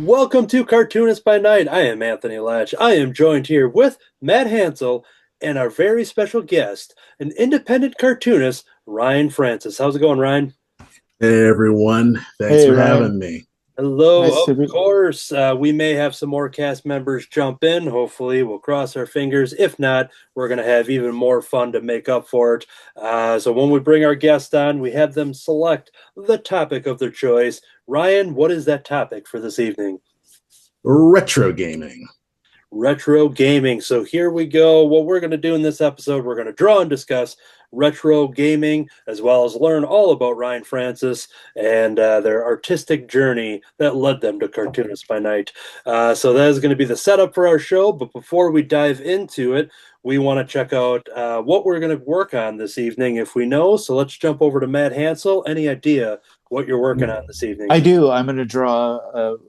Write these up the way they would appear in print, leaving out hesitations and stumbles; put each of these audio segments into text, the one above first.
Welcome to Cartoonist by Night. I am Anthony Laatsch. I am joined here with Matt Hansel and our very special guest, an independent cartoonist, Ryan Francis. How's it going, Ryan? Hey everyone, thanks Hey for Ryan, having me. Hello. nice to Of be. course, we may have some more cast members jump in. Hopefully, we'll cross our fingers. If not, we're going to have even more fun to make up for it. So when we bring our guest on, we have them select the topic of their choice. Ryan, what is that topic for this evening? Retro gaming. Retro gaming. So here we go. What we're going to do in this episode, we're going to draw and discuss retro gaming, as well as learn all about Ryan Francis and their artistic journey that led them to Cartoonist by Night. So that is going to be the setup for our show. But before we dive into it, we want to check out what we're going to work on this evening if we know. So let's jump over to Matt Hansel. Any idea what you're working on this evening? I do. I'm going to draw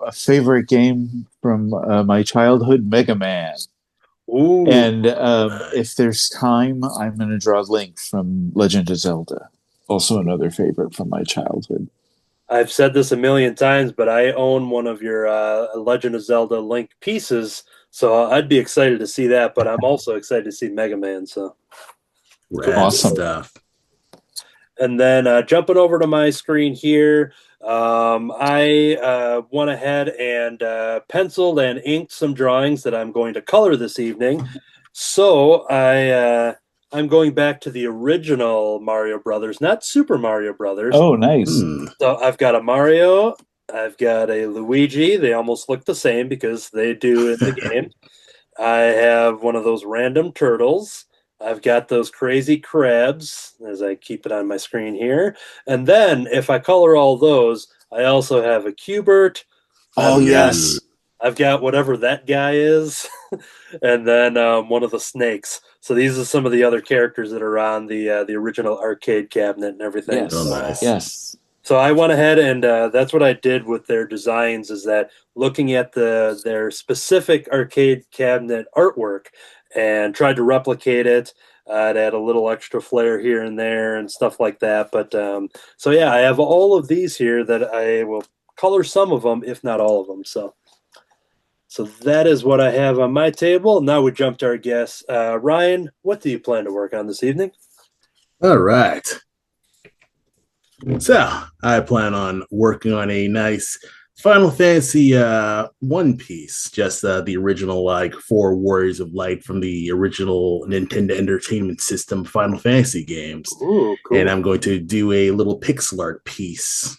a favorite game from my childhood, Mega Man. Ooh. And if there's time, I'm going to draw Link from Legend of Zelda, also another favorite from my childhood. I've said this a million times, but I own one of your Legend of Zelda Link pieces, so I'd be excited to see that. But I'm also excited to see Mega Man. So, Rad Awesome. stuff. and then jumping over to my screen here, I went ahead and penciled and inked some drawings that I'm going to color this evening. So I'm going back to the original Mario Brothers, not Super Mario Brothers. Oh, nice. So I've got a Mario, I've got a Luigi. They almost look the same because they do in the game. I have one of those random turtles. I've got those crazy crabs as I keep it on my screen here. And then if I color all those, I also have a Cubert. Oh, I've yes. I've got whatever that guy is, and then one of the snakes. So these are some of the other characters that are on the original arcade cabinet and everything. Yes. Oh, nice. Yes. So I went ahead and that's what I did with their designs. Is that looking at their specific arcade cabinet artwork and tried to replicate it. I'd add a little extra flair here and there and stuff like that. But so yeah, I have all of these here that I will color some of them, if not all of them. So that is what I have on my table. Now we jump to our guest. Ryan, what do you plan to work on this evening? All right. So I plan on working on a nice Final Fantasy One piece, just the original like four Warriors of Light from the original Nintendo Entertainment System Final Fantasy games. Ooh, cool. And I'm going to do a little pixel art piece,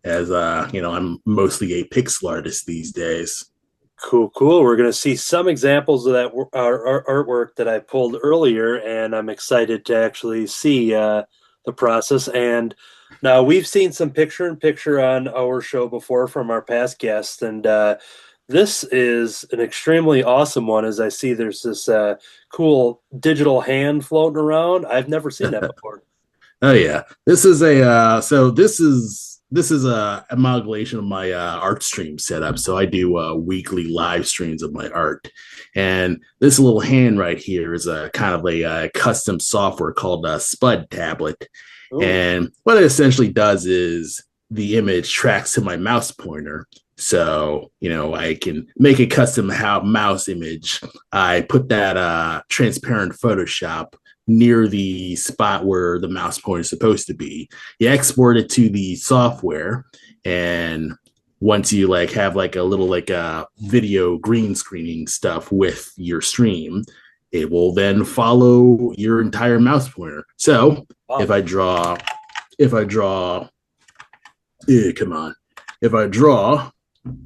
as I'm mostly a pixel artist these days. Cool, cool. We're going to see some examples of that artwork that I pulled earlier, and I'm excited to actually see the process. And now we've seen some picture-in-picture on our show before from our past guests, and this is an extremely awesome one. As I see, there's this cool digital hand floating around. I've never seen that before. Oh yeah, this is a amalgamation of my art stream setup. So I do weekly live streams of my art, and this little hand right here is a kind of a custom software called Spud Tablet. Ooh. And what it essentially does is the image tracks to my mouse pointer. So, I can make a custom mouse image. I put that transparent Photoshop near the spot where the mouse pointer is supposed to be. You export it to the software, and once you have a little video green screening stuff with your stream, it will then follow your entire mouse pointer. So Wow. if I draw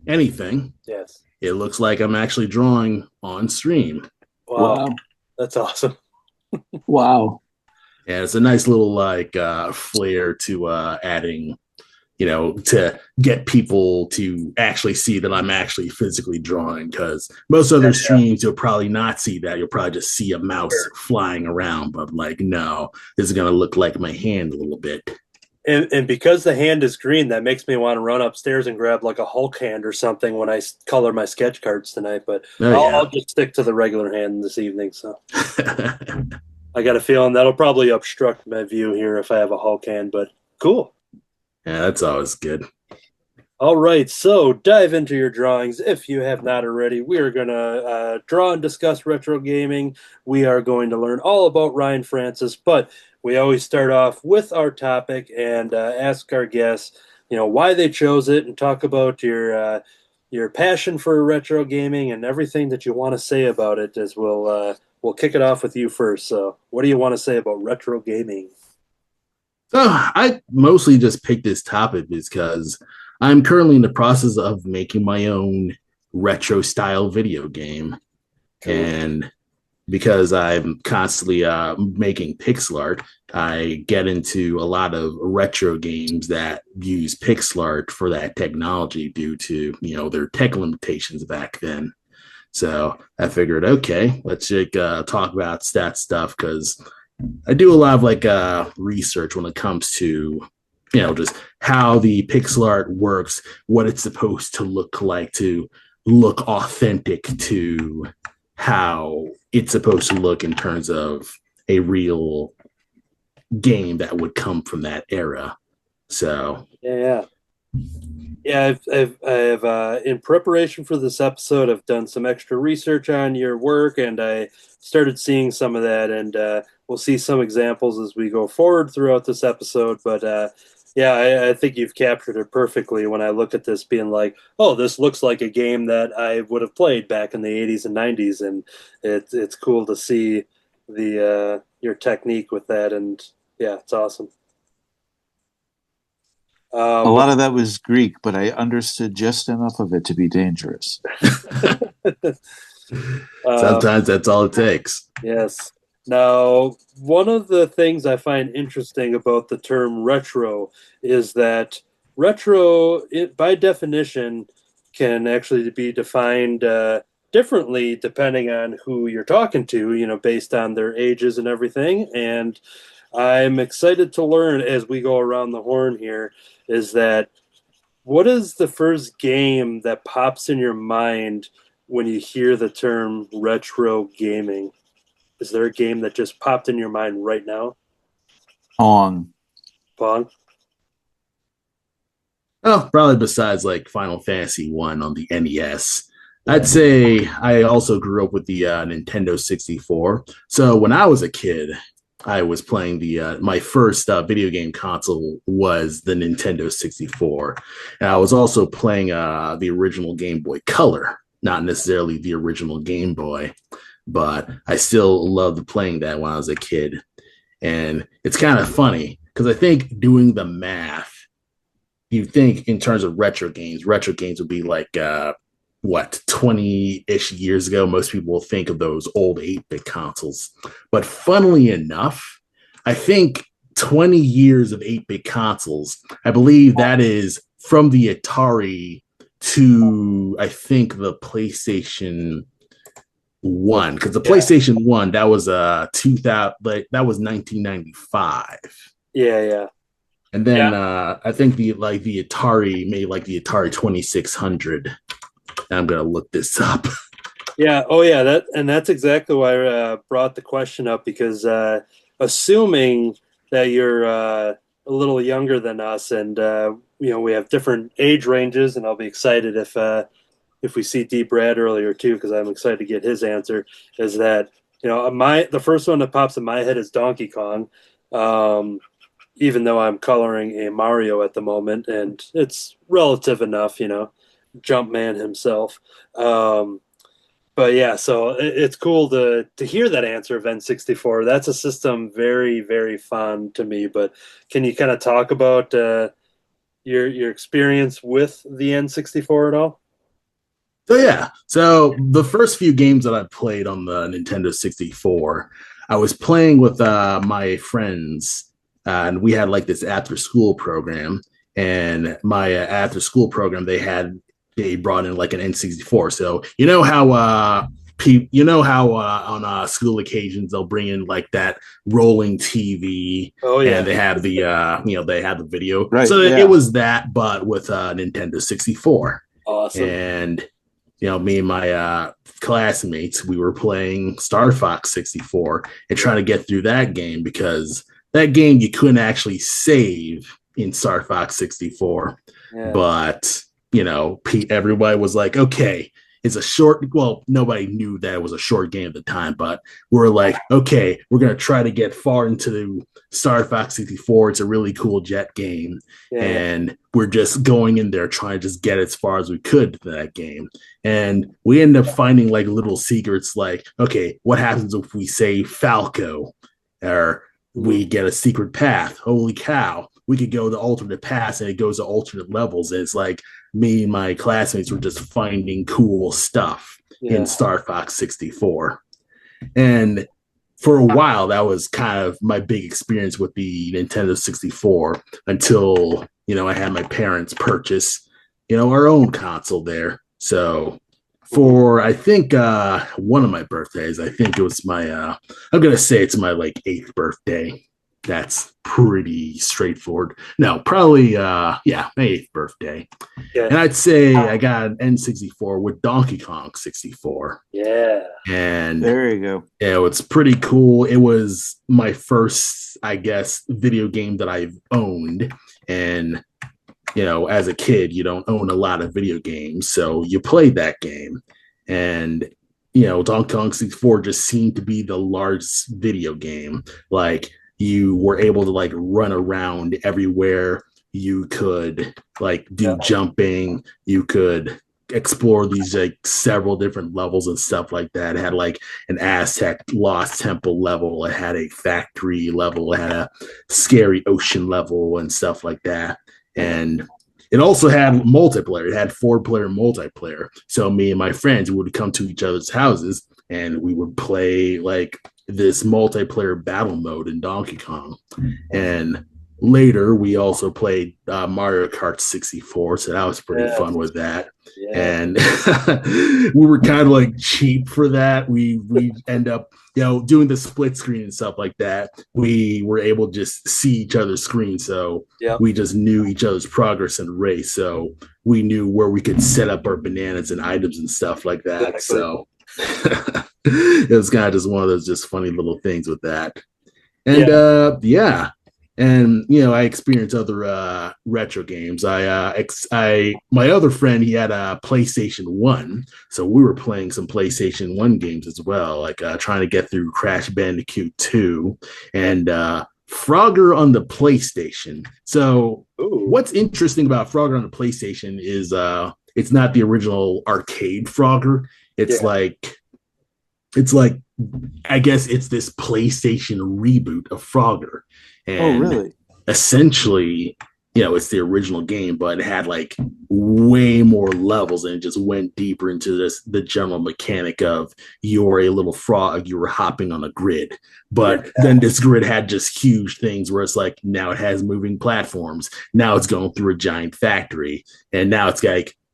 anything, Yes. it looks like I'm actually drawing on stream. Wow. Wow. That's awesome. Wow. And it's a nice little flair to adding, to get people to actually see that I'm actually physically drawing, because most other streams you'll probably not see that. You'll probably just see a mouse flying around, but no, this is going to look like my hand a little bit. And because the hand is green, that makes me want to run upstairs and grab like a Hulk hand or something when I color my sketch cards tonight. But I'll just stick to the regular hand this evening. So I got a feeling that'll probably obstruct my view here if I have a Hulk hand. But cool. Yeah, that's always good. All right, so dive into your drawings if you have not already. We are going to draw and discuss retro gaming. We are going to learn all about Ryan Francis, but we always start off with our topic and ask our guests, why they chose it, and talk about your passion for retro gaming and everything that you want to say about it. As we'll kick it off with you first. So, what do you want to say about retro gaming? So I mostly just picked this topic because I'm currently in the process of making my own retro style video game. Cool. And because I'm constantly making pixel art, I get into a lot of retro games that use pixel art for that technology due to, their tech limitations back then. So I figured, okay, let's talk about that stuff because I do a lot of research when it comes to just how the pixel art works, what it's supposed to look like to look authentic to how it's supposed to look in terms of a real game that would come from that era. So Yeah. Yeah, I've in preparation for this episode, I've done some extra research on your work, and I started seeing some of that, and we'll see some examples as we go forward throughout this episode. But yeah, I think you've captured it perfectly when I look at this, being like, oh, this looks like a game that I would have played back in the '80s and '90s, and it's cool to see the your technique with that, and yeah, it's awesome. A But lot of that was Greek, but I understood just enough of it to be dangerous. um, sometimes that's all it takes. Yes. Now, one of the things I find interesting about the term retro is that retro, by definition, can actually be defined differently depending on who you're talking to, based on their ages and everything. And I'm excited to learn as we go around the horn here is that what is the first game that pops in your mind when you hear the term retro gaming? Is there a game that just popped in your mind right now? Pong. Pong? Oh, probably besides like Final Fantasy One on the NES. I'd say I also grew up with the Nintendo 64. So when I was a kid, I was playing the my first video game console was the Nintendo 64. And I was also playing the original Game Boy Color, not necessarily the original Game Boy, but I still loved playing that when I was a kid. And it's kind of funny because I think doing the math, you think in terms of retro games would be like what 20-ish years ago. Most people will think of those old 8-bit consoles, but funnily enough, I think 20 years of 8-bit consoles, I believe that is from the Atari to I think the PlayStation 1, because the PlayStation 1 that was 2000, like that was 1995. Yeah. And then I think the Atari made like the Atari 2600. I'm gonna look this up. Yeah. Oh, yeah. That's exactly why I brought the question up because assuming that you're a little younger than us, and we have different age ranges, and I'll be excited if we see Deep Brad earlier too, because I'm excited to get his answer. Is that the first one that pops in my head is Donkey Kong. Even though I'm coloring a Mario at the moment, and it's relative enough, Jumpman himself. But yeah, so it's cool to hear that answer of N64. That's a system very, very fond to me. But can you kind of talk about your experience with the N64 at all? So the first few games that I played on the Nintendo 64, I was playing with my friends, and we had like this after school program. And my after school program, they brought in like an N64. So on school occasions they'll bring in like that rolling TV. Oh yeah, and they have the they have the video. Right, So yeah. it was that, but with Nintendo 64. awesome. And me and my classmates, we were playing Star Fox 64 and trying to get through that game because that game you couldn't actually save in Star Fox 64. Yeah. But everybody was like, okay, it's a short. Well, nobody knew that it was a short game at the time, but we're like, okay, we're gonna try to get far into the Star Fox 64. It's a really cool jet game, and we're just going in there trying to just get as far as we could to that game. And we end up finding like little secrets, like, okay, what happens if we say Falco, or we get a secret path? Holy cow! We could go the alternate paths, and it goes to alternate levels. And it's like me and my classmates were just finding cool stuff in Star Fox 64. And for a while, that was kind of my big experience with the Nintendo 64 until, I had my parents purchase, our own console there. So for, I think, one of my birthdays, I think it was I'm going to say it's my like 8th birthday. That's pretty straightforward. No, probably, my 8th birthday. Yeah. And I'd say I got an N64 with Donkey Kong 64. Yeah. And there you go. Yeah, it's pretty cool. It was my first, I guess, video game that I've owned. And, as a kid, you don't own a lot of video games. So you played that game. And, Donkey Kong 64 just seemed to be the largest video game. Like, you were able to like run around everywhere. You could like do jumping. You could explore these like several different levels and stuff like that. It had like an Aztec Lost Temple level. It had a factory level. It had a scary ocean level and stuff like that. And it also had multiplayer. It had 4-player multiplayer. So me and my friends would come to each other's houses and we would play like this multiplayer battle mode in Donkey Kong. And later we also played Mario Kart 64, so that was pretty fun with that. And we were kind of like cheap for that. We end up doing the split screen and stuff like that. We were able to just see each other's screens, so we just knew each other's progress in the race, so we knew where we could set up our bananas and items and stuff like that. So it was kind of just one of those just funny little things with that. And and I experienced other retro games. My other friend, he had a PlayStation 1, so we were playing some PlayStation 1 games as well, like trying to get through Crash Bandicoot 2 and Frogger on the PlayStation. So what's interesting about Frogger on the PlayStation is it's not the original arcade Frogger. It's like I guess it's this PlayStation reboot of Frogger. And really? Essentially, it's the original game, but it had like way more levels and it just went deeper into the general mechanic of you're a little frog, you were hopping on a grid. But then this grid had just huge things where it's like now it has moving platforms. Now it's going through a giant factory. And now it's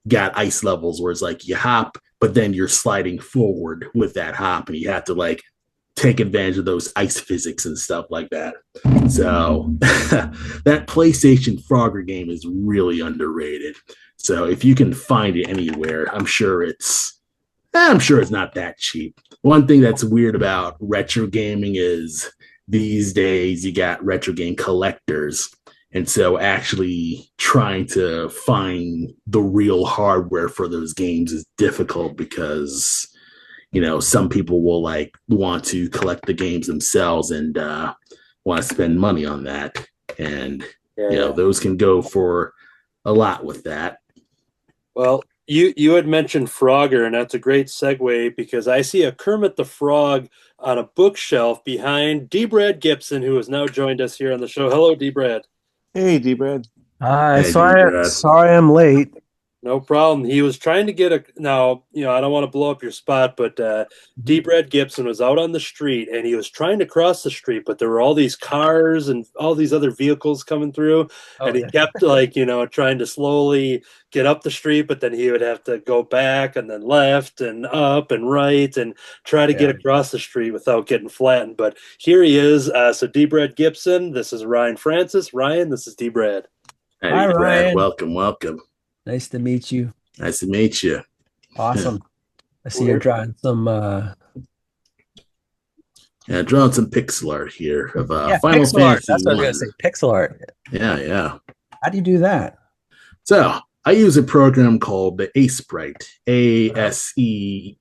got ice levels where it's like you hop, but then you're sliding forward with that hop and you have to like take advantage of those ice physics and stuff like that. So that PlayStation Frogger game is really underrated. So if you can find it anywhere, I'm sure it's not that cheap. One thing that's weird about retro gaming is these days you got retro game collectors. And so actually trying to find the real hardware for those games is difficult because, some people will like want to collect the games themselves and want to spend money on that. And, those can go for a lot with that. Well, you had mentioned Frogger, and that's a great segue because I see a Kermit the Frog on a bookshelf behind D. Brad Gibson, who has now joined us here on the show. Hello, D. Brad. Hey, D. Brad. Hi, sorry I'm late. No problem. He was trying to get I don't want to blow up your spot, but D. Brad Gibson was out on the street and he was trying to cross the street, but there were all these cars and all these other vehicles coming through. And he kept trying to slowly get up the street, but then he would have to go back and then left and up and right and try to get across the street without getting flattened. But here he is. So D. Brad Gibson, this is Ryan Francis. Ryan, this is D. Brad. Hey, Hi, Brad. Ryan. Welcome. Nice to meet you. Nice to meet you. Awesome. I see you're drawing some drawing some pixel art here of Final pixel art. Fantasy. That's what I was going to say. Pixel art. Yeah. How do you do that? So I use a program called the Asprite, ASEESR,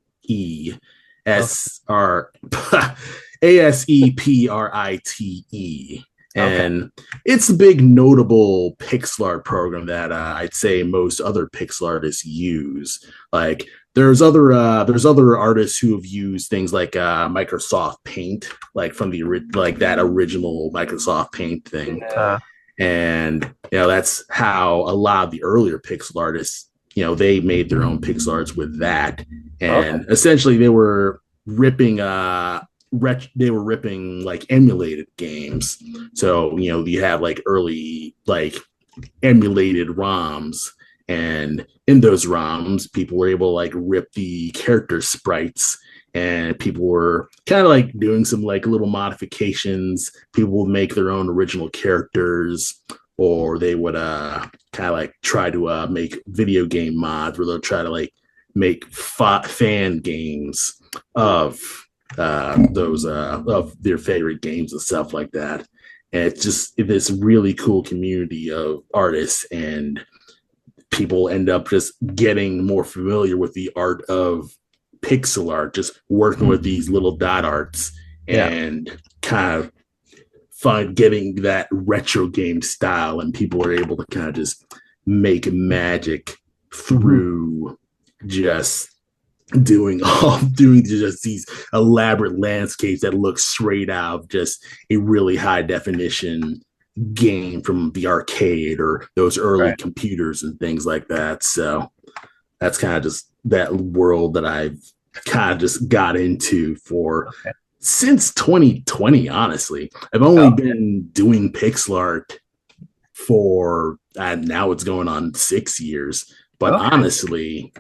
ASEPRITE. Okay. And it's a big notable pixel art program that I'd say most other pixel artists use. Like there's other artists who have used things like Microsoft Paint, like from the like that original Microsoft Paint thing. Uh, And that's how a lot of the earlier pixel artists, they made their own pixel arts with that. And essentially they were ripping like emulated games. So you have like early like emulated ROMs, and in those ROMs people were able to like rip the character sprites, and people were kind of like doing some like little modifications. People would make their own original characters, or they would kind of like try to make video game mods where they'll try to like make fan games of those of their favorite games and stuff like that. And it's just this really cool community of artists, and people end up just getting more familiar with the art of pixel art, just working with these little dot arts and kind of getting that retro game style, and people are able to kind of just make magic through just doing just these elaborate landscapes that look straight out of just a really high definition game from the arcade or those early computers and things like that. So that's kind of just that world that I've kind of just got into for since 2020. Honestly, I've only been doing pixel art for now it's going on 6 years, but honestly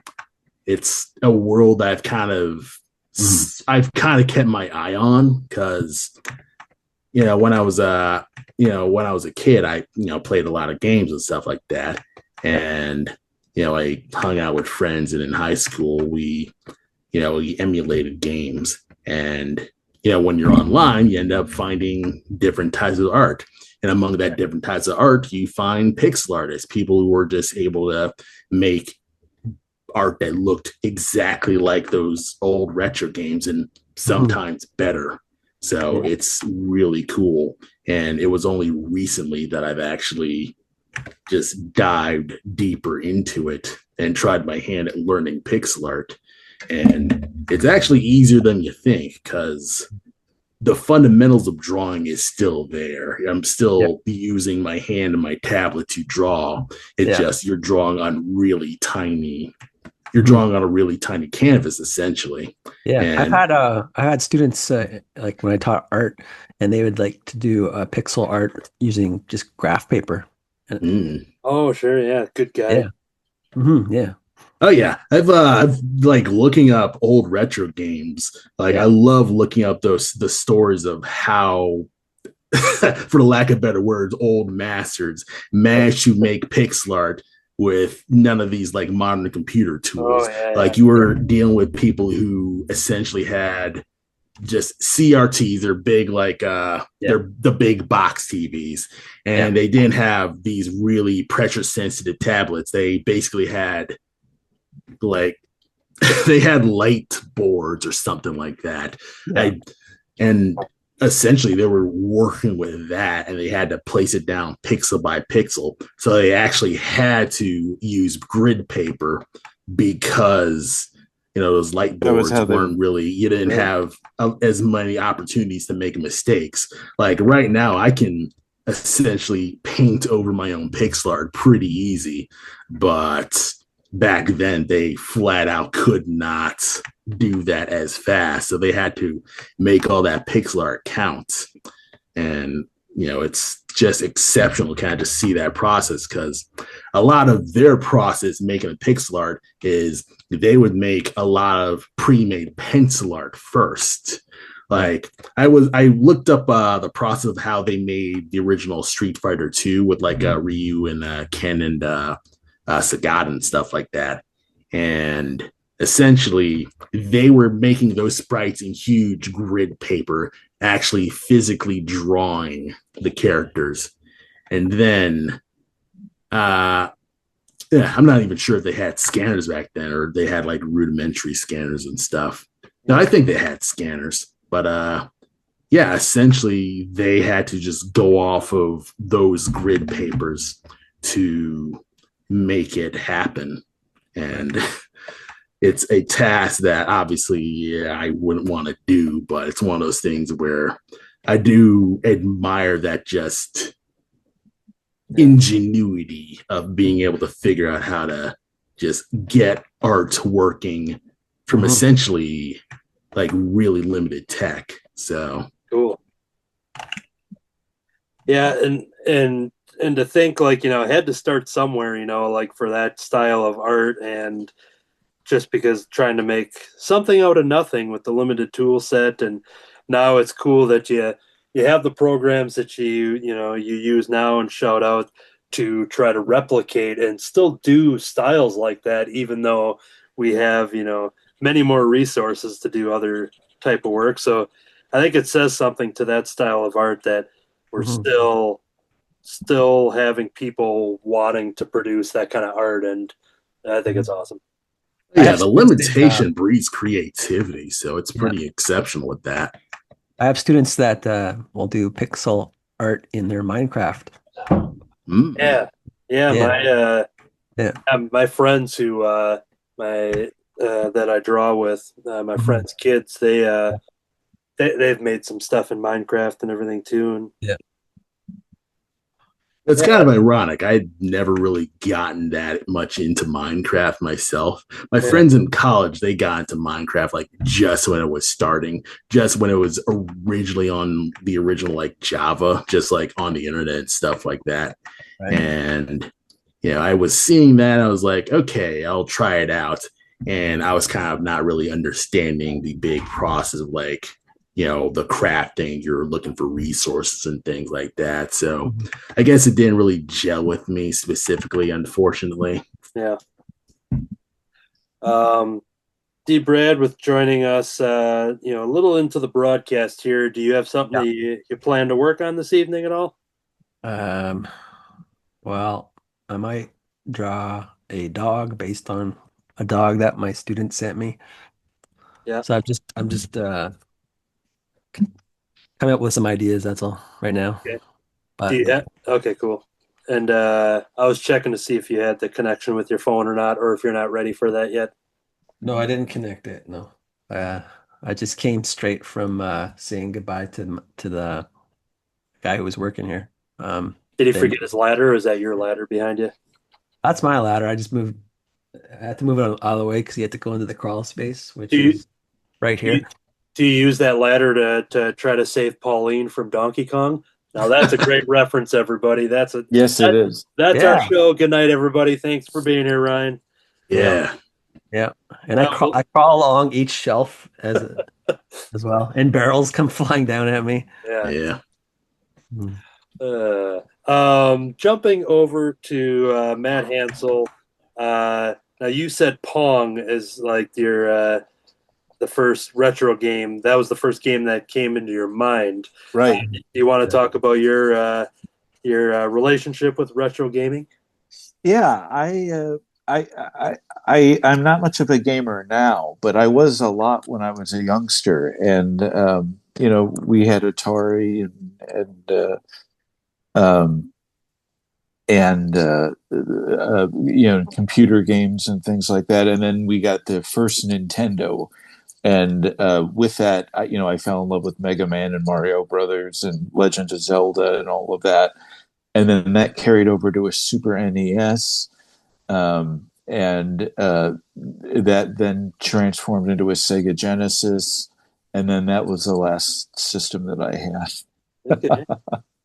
it's a world I've kind of kept my eye on, because when I was a kid, I played a lot of games and stuff like that, and I hung out with friends, and in high school we emulated games, and when you're online you end up finding different types of art, and among that different types of art you find pixel artists, people who were just able to make art that looked exactly like those old retro games and sometimes better. So it's really cool. And it was only recently that I've actually just dived deeper into it and tried my hand at learning pixel art. And it's actually easier than you think, because the fundamentals of drawing is still there. I'm still using my hand and my tablet to draw. It's just you're drawing on a really tiny canvas, essentially. Yeah, and I had students like when I taught art, and they would like to do pixel art using just graph paper. Oh, sure, yeah, good guy. Yeah. Yeah. Oh yeah, I've like looking up old retro games. Like I love looking up the stories of how, for the lack of better words, old masters managed to make pixel art with none of these like modern computer tools. Like you were dealing with people who essentially had just CRTs. They're big, like they're the big box TVs, and they didn't have these really pressure sensitive tablets. They basically had like they had light boards or something like that. And essentially they were working with that, and they had to place it down pixel by pixel. So they actually had to use grid paper, because those light boards weren't really, you didn't have as many opportunities to make mistakes. Like right now I can essentially paint over my own pixel art pretty easy, but back then they flat out could not do that as fast, so they had to make all that pixel art count. And it's just exceptional to kind of just see that process, because a lot of their process making a pixel art is they would make a lot of pre-made pencil art first. Like I looked up the process of how they made the original Street Fighter 2 with like Ryu and Ken and Sagat and stuff like that. And essentially they were making those sprites in huge grid paper, actually physically drawing the characters. And then Yeah, I'm not even sure if they had scanners back then or they had like rudimentary scanners and stuff. No, I think they had scanners, but yeah, essentially they had to just go off of those grid papers to make it happen. And it's a task that obviously I wouldn't want to do, but it's one of those things where I do admire that just ingenuity of being able to figure out how to just get art working from essentially like really limited tech. So cool. Yeah, and to think like, I had to start somewhere, like for that style of art, and just because trying to make something out of nothing with the limited tool set. And now it's cool that you have the programs that you use now and shout out to try to replicate and still do styles like that, even though we have many more resources to do other type of work. So I think it says something to that style of art that we're still having people wanting to produce that kind of art, and I think it's awesome. Yeah, the limitation breeds creativity, so it's pretty exceptional with that. I have students that will do pixel art in their Minecraft. My friends who that I draw with, my friends' kids, they've made some stuff in Minecraft and everything too. And it's kind of ironic. I'd never really gotten that much into Minecraft myself. My friends in college, they got into Minecraft like just when it was starting, just when it was originally on the original like Java, just like on the internet and stuff like that. Right. And I was seeing that. I was like, okay, I'll try it out. And I was kind of not really understanding the big process of like, the crafting, you're looking for resources and things like that. So I guess it didn't really gel with me specifically, unfortunately. Yeah. D. Brad, with joining us, a little into the broadcast here. Do you have something that you plan to work on this evening at all? Well, I might draw a dog based on a dog that my student sent me. Yeah. So I'm just coming up with some ideas, that's all right now. Okay. But okay, cool. And I was checking to see if you had the connection with your phone or not, or if you're not ready for that yet. No, I didn't connect it. No. I just came straight from saying goodbye to the guy who was working here. Did he forget his ladder, or is that your ladder behind you? That's my ladder. I had to move it out of the way because he had to go into the crawl space, which is right here. Do you use that ladder to try to save Pauline from Donkey Kong? Now that's a great reference, everybody. Yes, it is. That's our show. Good night, everybody. Thanks for being here, Ryan. Yeah. And I crawl along each shelf as well, and barrels come flying down at me. Yeah. Jumping over to Matt Hansel. Now you said Pong is like your the first retro game. That was the first game that came into your mind, right? Do you want to talk about your relationship with retro gaming? Yeah, I'm not much of a gamer now, but I was a lot when I was a youngster, and we had Atari and computer games and things like that, and then we got the first Nintendo. And with that, I fell in love with Mega Man and Mario Brothers and Legend of Zelda and all of that. And then that carried over to a Super NES. And that then transformed into a Sega Genesis. And then that was the last system that I had. Okay.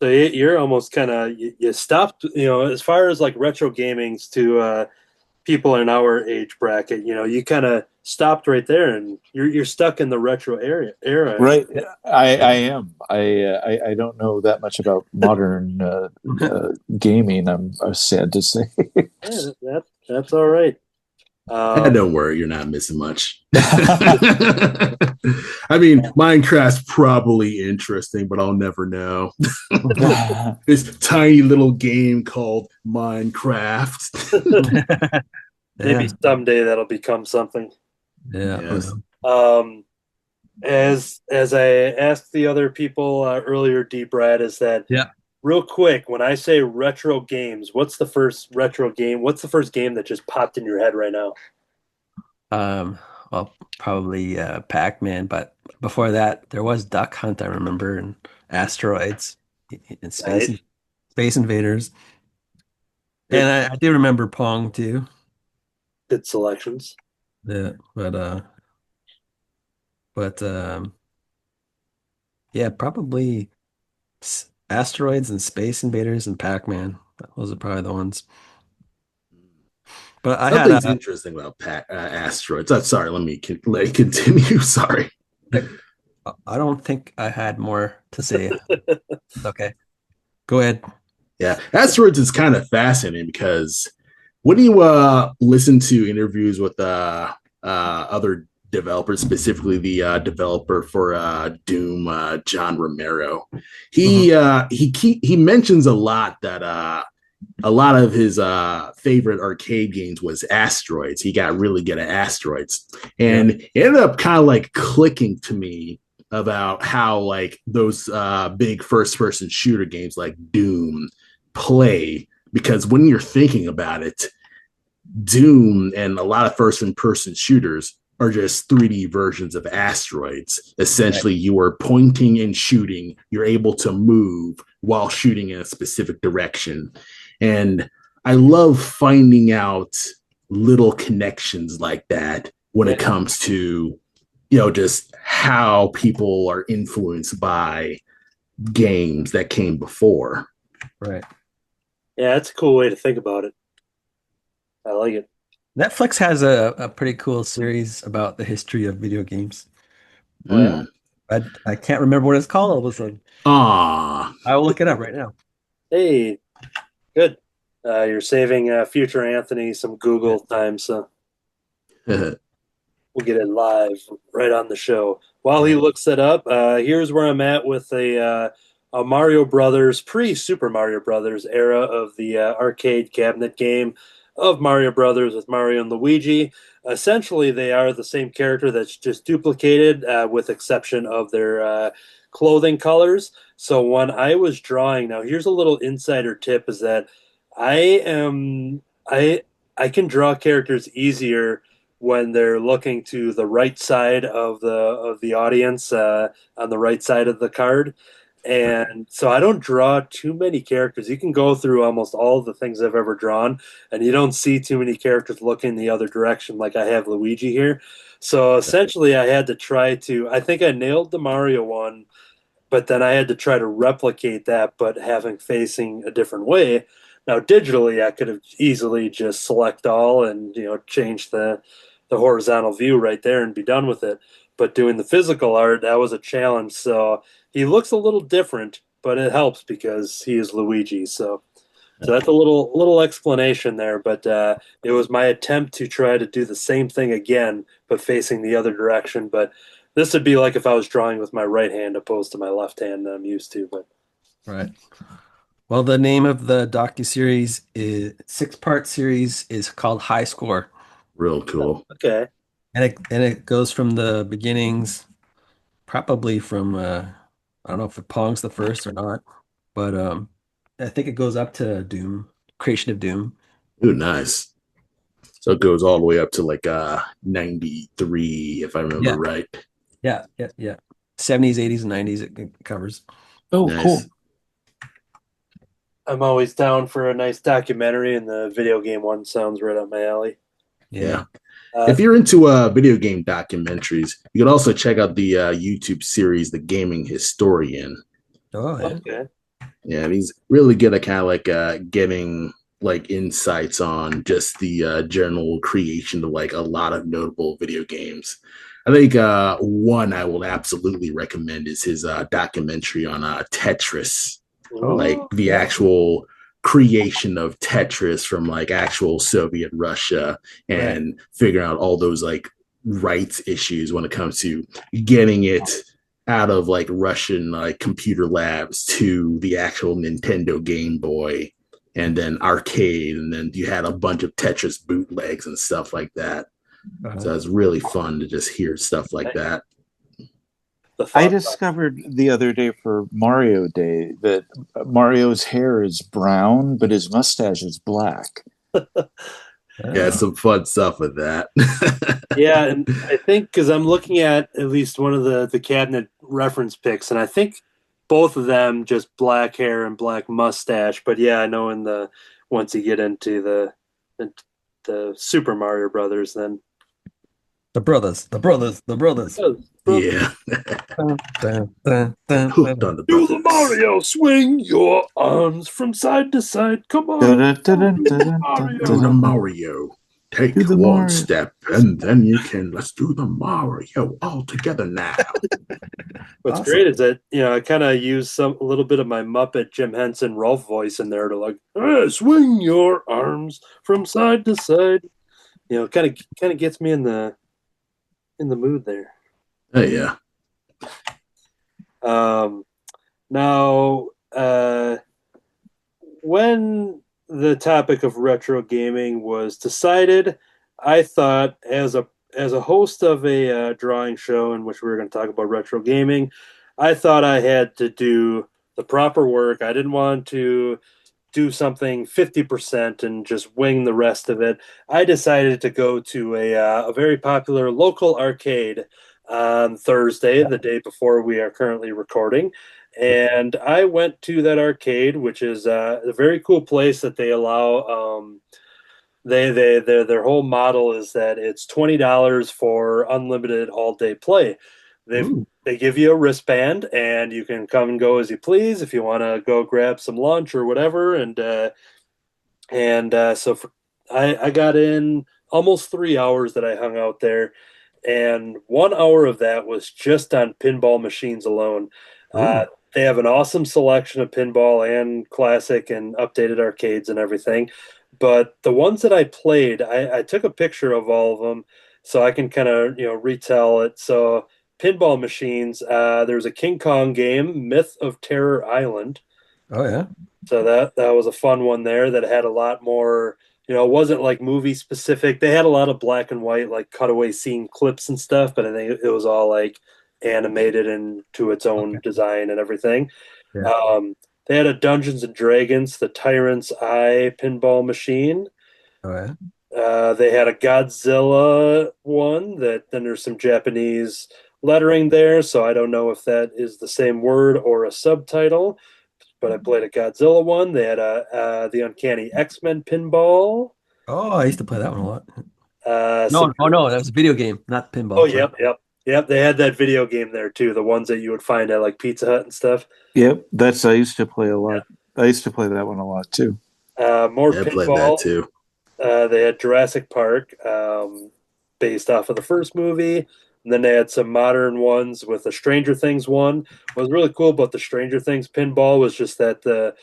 So you're almost kind of, you stopped, as far as like retro gamings to people in our age bracket, you kind of stopped right there, and you're stuck in the retro era. Right. I am. I don't know that much about modern gaming. I'm sad to say. Yeah, that's all right. Don't worry, you're not missing much. I mean, Minecraft's probably interesting, but I'll never know. This tiny little game called Minecraft. Maybe someday that'll become something. Yeah. Yes. As I asked the other people earlier, D. Brad, is that real quick, when I say retro games, what's the first retro game? What's the first game that just popped in your head right now? Well, probably Pac-Man, but before that, there was Duck Hunt, I remember, and Asteroids and Space Invaders. And I do remember Pong too. Good selections. Yeah, yeah, probably Asteroids and Space Invaders and Pac-Man. Those are probably the ones. But Something's interesting about Asteroids. Sorry, let me continue. Sorry. I don't think I had more to say. Okay, go ahead. Yeah, Asteroids is kind of fascinating because when you listen to interviews with other developers, specifically the developer for Doom, John Romero, he mentions a lot that a lot of his favorite arcade games was Asteroids. He got really good at Asteroids, and it ended up kind of like clicking to me about how like those big first-person shooter games like Doom play, because when you're thinking about it, Doom and a lot of first-person shooters are just 3D versions of Asteroids. Essentially, you are pointing and shooting. You're able to move while shooting in a specific direction. And I love finding out little connections like that when it comes to, just how people are influenced by games that came before. Right. Yeah, that's a cool way to think about it. I like it. Netflix has a pretty cool series about the history of video games. I can't remember what it's called all of a sudden. I will look it up right now. Hey, good. You're saving future Anthony some Google time, so we'll get it live right on the show. While he looks it up, here's where I'm at with a Mario Brothers, pre-Super Mario Brothers era of the arcade cabinet game of Mario Brothers with Mario and Luigi. Essentially, they are the same character that's just duplicated, with exception of their clothing colors. So when I was drawing, now here's a little insider tip: is that I can draw characters easier when they're looking to the right side of the audience, on the right side of the card. And so I don't draw too many characters. You can go through almost all the things I've ever drawn, and you don't see too many characters looking the other direction like I have Luigi here. So essentially, I had to try to, I think I nailed the Mario one, but then I had to try to replicate that, but having facing a different way. Now, digitally, I could have easily just select all and, change the horizontal view right there and be done with it. But doing the physical art, that was a challenge. So he looks a little different, but it helps because he is Luigi. So that's a little explanation there. But it was my attempt to try to do the same thing again, but facing the other direction. But this would be like if I was drawing with my right hand opposed to my left hand that I'm used to. But right. Well, the name of the docuseries is 6-part series is called High Score. Real cool. Okay. And it goes from the beginnings, probably from I don't know if Pong's the first or not, but I think it goes up to Doom, creation of Doom. Ooh, nice. So it goes all the way up to like 93, if I remember right. Yeah. 70s, 80s, and 90s it covers. Oh, nice. Cool. I'm always down for a nice documentary, and the video game one sounds right up my alley. Yeah. If you're into video game documentaries, you can also check out the YouTube series, The Gaming Historian. Oh, yeah. Okay. Yeah, and he's really good at kind of like getting like insights on just the general creation of like a lot of notable video games. I think one I will absolutely recommend is his documentary on Tetris. Like the actual creation of Tetris from like actual Soviet Russia and figuring out all those like rights issues when it comes to getting it out of like Russian like computer labs to the actual Nintendo Game Boy and then arcade, and then you had a bunch of Tetris bootlegs and stuff like that. So it's really fun to just hear stuff like that. I discovered the other day for Mario Day that Mario's hair is brown, but his mustache is black. Yeah, some fun stuff with that. Yeah, and I think because I'm looking at least one of the cabinet reference pics, and I think both of them just black hair and black mustache. But yeah, I know once you get into the Super Mario Brothers, then The brothers. Yeah. Hooked on the do brothers. the Mario, swing your arms from side to side. Come on, Do the Mario. Take Do the one Mario. step, and then let's do the Mario all together now. What's Awesome. great is that I kind of use a little bit of my Muppet Jim Henson Rolf voice in there to like swing your arms from side to side. Kind of gets me in the mood there. Oh, yeah. Now, when the topic of retro gaming was decided, I thought as a host of a drawing show in which we were going to talk about retro gaming, I thought I had to do the proper work. I didn't want to do something 50% and just wing the rest of it. I decided to go to a very popular local arcade on Thursday, the day before we are currently recording. And I went to that arcade, which is a very cool place that they allow. Their whole model is that it's $20 for unlimited all day play. They give you a wristband, and you can come and go as you please if you want to go grab some lunch or whatever. I got in almost 3 hours that I hung out there, and 1 hour of that was just on pinball machines alone. They have an awesome selection of pinball and classic and updated arcades and everything. But the ones that I played, I took a picture of all of them so I can kind of retell it. So pinball machines, there's a King Kong game, Myth of Terror Island. Oh yeah. So that was a fun one there that had a lot more. It wasn't like movie specific. They had a lot of black and white, like cutaway scene clips and stuff, but I think it was all like animated and to its own design and everything. Yeah. They had a Dungeons and Dragons, the Tyrant's Eye pinball machine. Oh yeah. They had a Godzilla one that then there's some Japanese lettering there, so I don't know if that is the same word or a subtitle. But I played a Godzilla one. They had the Uncanny X-Men pinball. Oh, I used to play that one a lot. Some- No, that was a video game, not pinball. Oh, yep. They had that video game there too. The ones that you would find at like Pizza Hut and stuff. Yep, I used to play a lot. I used to play that one a lot too. More I pinball. played that too. They had Jurassic Park, based off of the first movie. And then they had some modern ones with the Stranger Things one. What was really cool about the Stranger Things pinball was just that the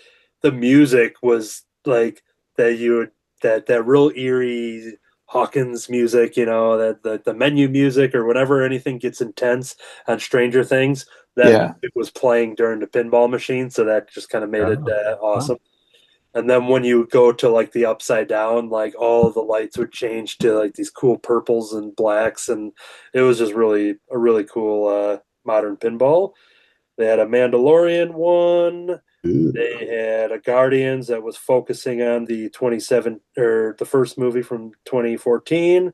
music was like that real eerie Hawkins music, that the menu music or whenever anything gets intense on Stranger Things, that it was playing during the pinball machine. So that just kind of made it awesome. And then when you go to like the upside down, like all the lights would change to like these cool purples and blacks, and it was just a really cool modern pinball. They had a Mandalorian one. They had a Guardians that was focusing on the the first movie from 2014.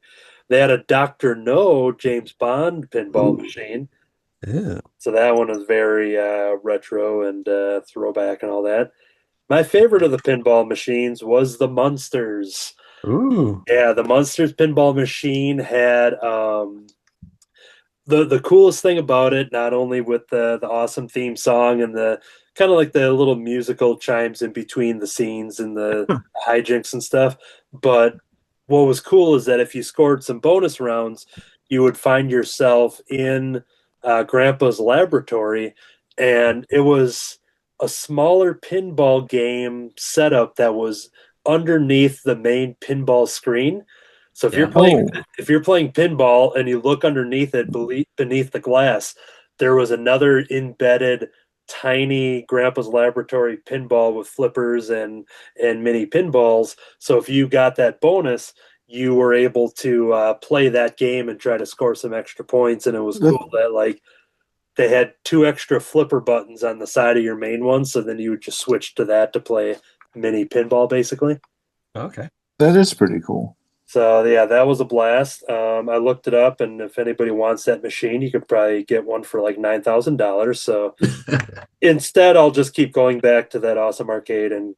They had a Dr. No James Bond pinball machine. Yeah. So that one is very retro and throwback and all that. My favorite of the pinball machines was the Munsters. Ooh. Yeah, the Munsters pinball machine had the coolest thing about it, not only with the awesome theme song and the kind of like the little musical chimes in between the scenes and the hijinks and stuff, but what was cool is that if you scored some bonus rounds, you would find yourself in Grandpa's laboratory, and it was a smaller pinball game setup that was underneath the main pinball screen. So Yeah. if you're playing pinball and you look underneath it beneath the glass, there was another embedded tiny Grandpa's Laboratory pinball with flippers and mini pinballs. So if you got that bonus, you were able to play that game and try to score some extra points. And it was cool that like they had two extra flipper buttons on the side of your main one, so then you would just switch to that to play mini pinball, basically. Okay. That is pretty cool. So yeah, that was a blast. I looked it up, and if anybody wants that machine, you could probably get one for like $9,000. So instead, I'll just keep going back to that awesome arcade and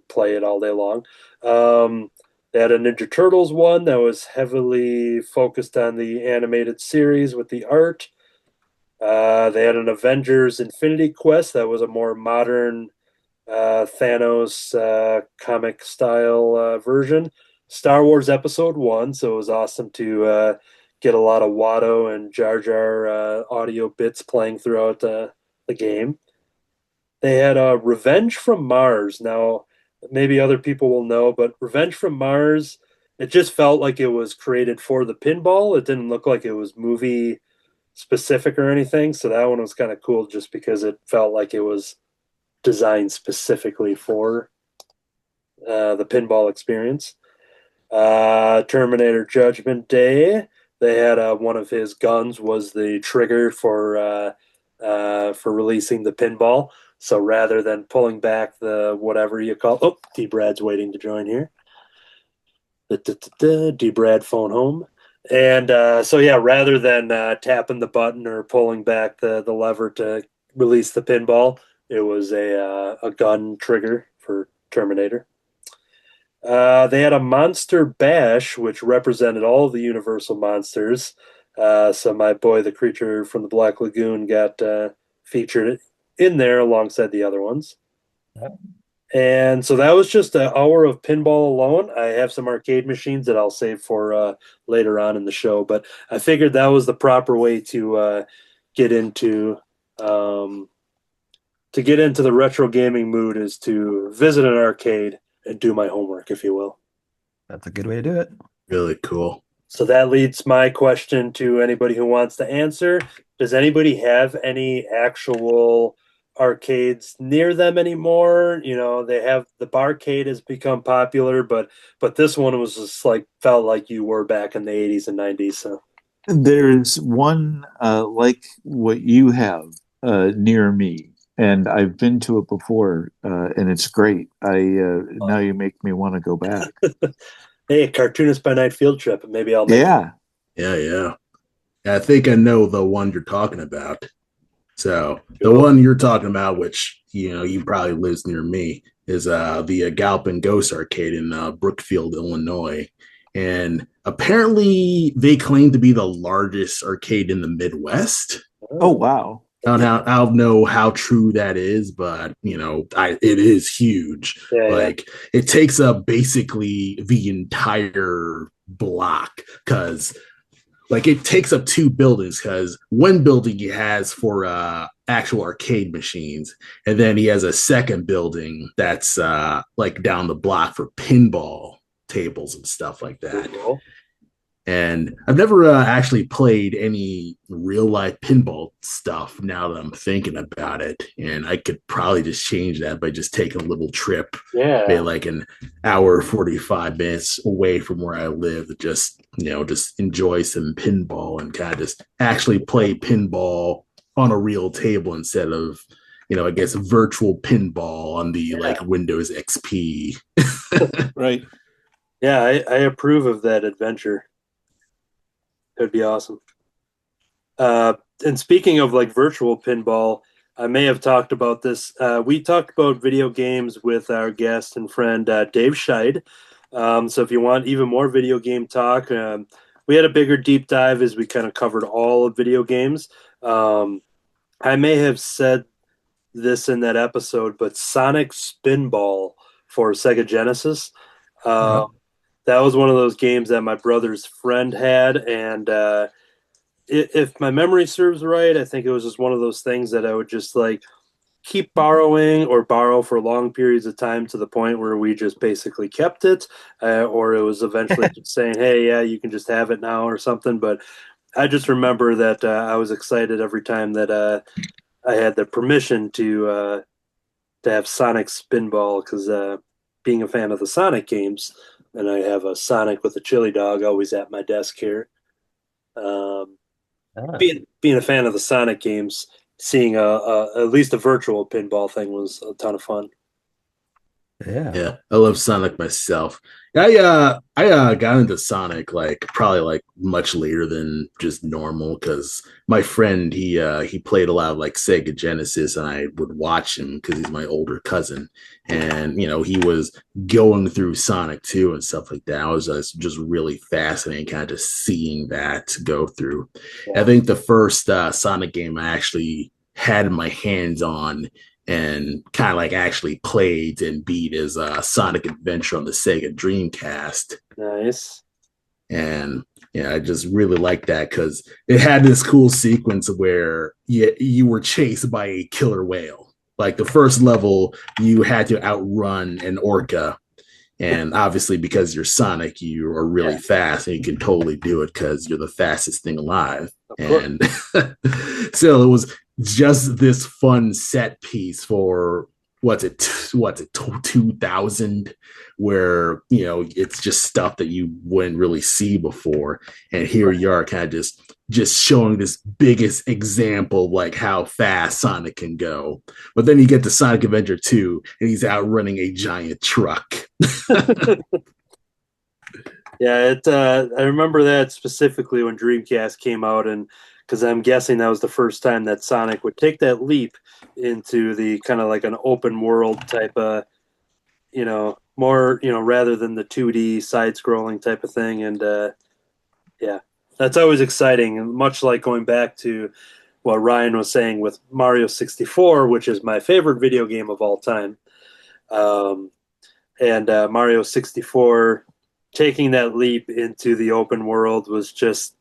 play it all day long. They had a Ninja Turtles one that was heavily focused on the animated series with the art. They had an Avengers Infinity Quest that was a more modern Thanos comic style version. Star Wars Episode 1, so it was awesome to get a lot of Watto and Jar Jar audio bits playing throughout the game. They had Revenge from Mars. Now, maybe other people will know, but Revenge from Mars, it just felt like it was created for the pinball. It didn't look like it was movie specific or anything. So that one was kind of cool just because it felt like it was designed specifically for the pinball experience. Terminator Judgment Day. They had one of his guns was the trigger for releasing the pinball. So rather than pulling back the whatever you call, oh, D Brad's waiting to join here. D Brad phone home. And so yeah, rather than tapping the button or pulling back the lever to release the pinball, it was a gun trigger for Terminator. They had a Monster Bash, which represented all of the Universal monsters. So my boy, the creature from the Black Lagoon, got featured in there alongside the other ones. Yep. And so that was just an hour of pinball alone. I have some arcade machines that I'll save for later on in the show, but I figured that was the proper way to get into the retro gaming mood, is to visit an arcade and do my homework, if you will. That's a good way to do it. Really cool. So that leads my question to anybody who wants to answer. Does anybody have any actual arcades near them anymore? You know, they have the barcade has become popular, but this one was just like felt like you were back in the 80s and 90s. So There's one like what you have near me, and I've been to it before, and it's great. Now you make me want to go back. hey, Cartoonist by Night field trip. Maybe I'll make Yeah. Yeah. I think I know the one you're talking about. So the Cool. one you're talking about, which you probably lives near me, is the Galpin Ghost Arcade in Brookfield, Illinois. And apparently they claim to be the largest arcade in the Midwest. Oh, wow. I don't know how true that is, but it is huge. Yeah. It takes up basically the entire block, because it takes up two buildings, because one building he has for actual arcade machines, and then he has a second building that's down the block for pinball tables and stuff like that. Cool. And I've never actually played any real life pinball stuff now that I'm thinking about it. And I could probably just change that by just taking a little trip, maybe like an hour, 45 minutes away from where I live, to just enjoy some pinball and kind of just actually play pinball on a real table instead of, I guess, virtual pinball on the Windows XP. Right. Yeah, I approve of that adventure. It'd be awesome. And speaking of virtual pinball, I may have talked about this. We talked about video games with our guest and friend Dave Scheid. So if you want even more video game talk, we had a bigger deep dive as we kind of covered all of video games. I may have said this in that episode, but Sonic Spinball for Sega Genesis. That was one of those games that my brother's friend had, and if my memory serves right, I think it was just one of those things that I would just keep borrowing or borrow for long periods of time to the point where we just basically kept it, or it was eventually just saying, "Hey, yeah, you can just have it now" or something. But I just remember that I was excited every time that I had the permission to have Sonic Spinball because being a fan of the Sonic games, and I have a Sonic with a chili dog always at my desk here. Um, Ah, being a fan of the Sonic games, seeing at least a virtual pinball thing was a ton of fun. yeah. Yeah, I love Sonic myself. I got into Sonic like probably like much later than just normal because my friend he played a lot of like Sega Genesis and I would watch him because he's my older cousin and he was going through Sonic 2 and stuff like that. I was just really fascinating kind of just seeing that go through. I Yeah. think the first Sonic game I actually had my hands on and kind of like actually played and beat is Sonic Adventure on the Sega Dreamcast. Nice. And yeah, I just really like that because it had this cool sequence where you were chased by a killer whale. Like the first level, you had to outrun an orca. And obviously, because you're Sonic, you are really fast and you can totally do it because you're the fastest thing alive. And so it was just this fun set piece for what's it 2000 where it's just stuff that you wouldn't really see before and here you are kind of just showing this biggest example of like how fast Sonic can go, but then you get to Sonic Adventure 2 and he's outrunning a giant truck. Yeah, I remember that specifically when Dreamcast came out, and because I'm guessing that was the first time that Sonic would take that leap into the kind of like an open world type of, more, rather than the 2D side scrolling type of thing. And yeah, that's always exciting. Much like going back to what Ryan was saying with Mario 64, which is my favorite video game of all time. Um, and Mario 64 taking that leap into the open world was just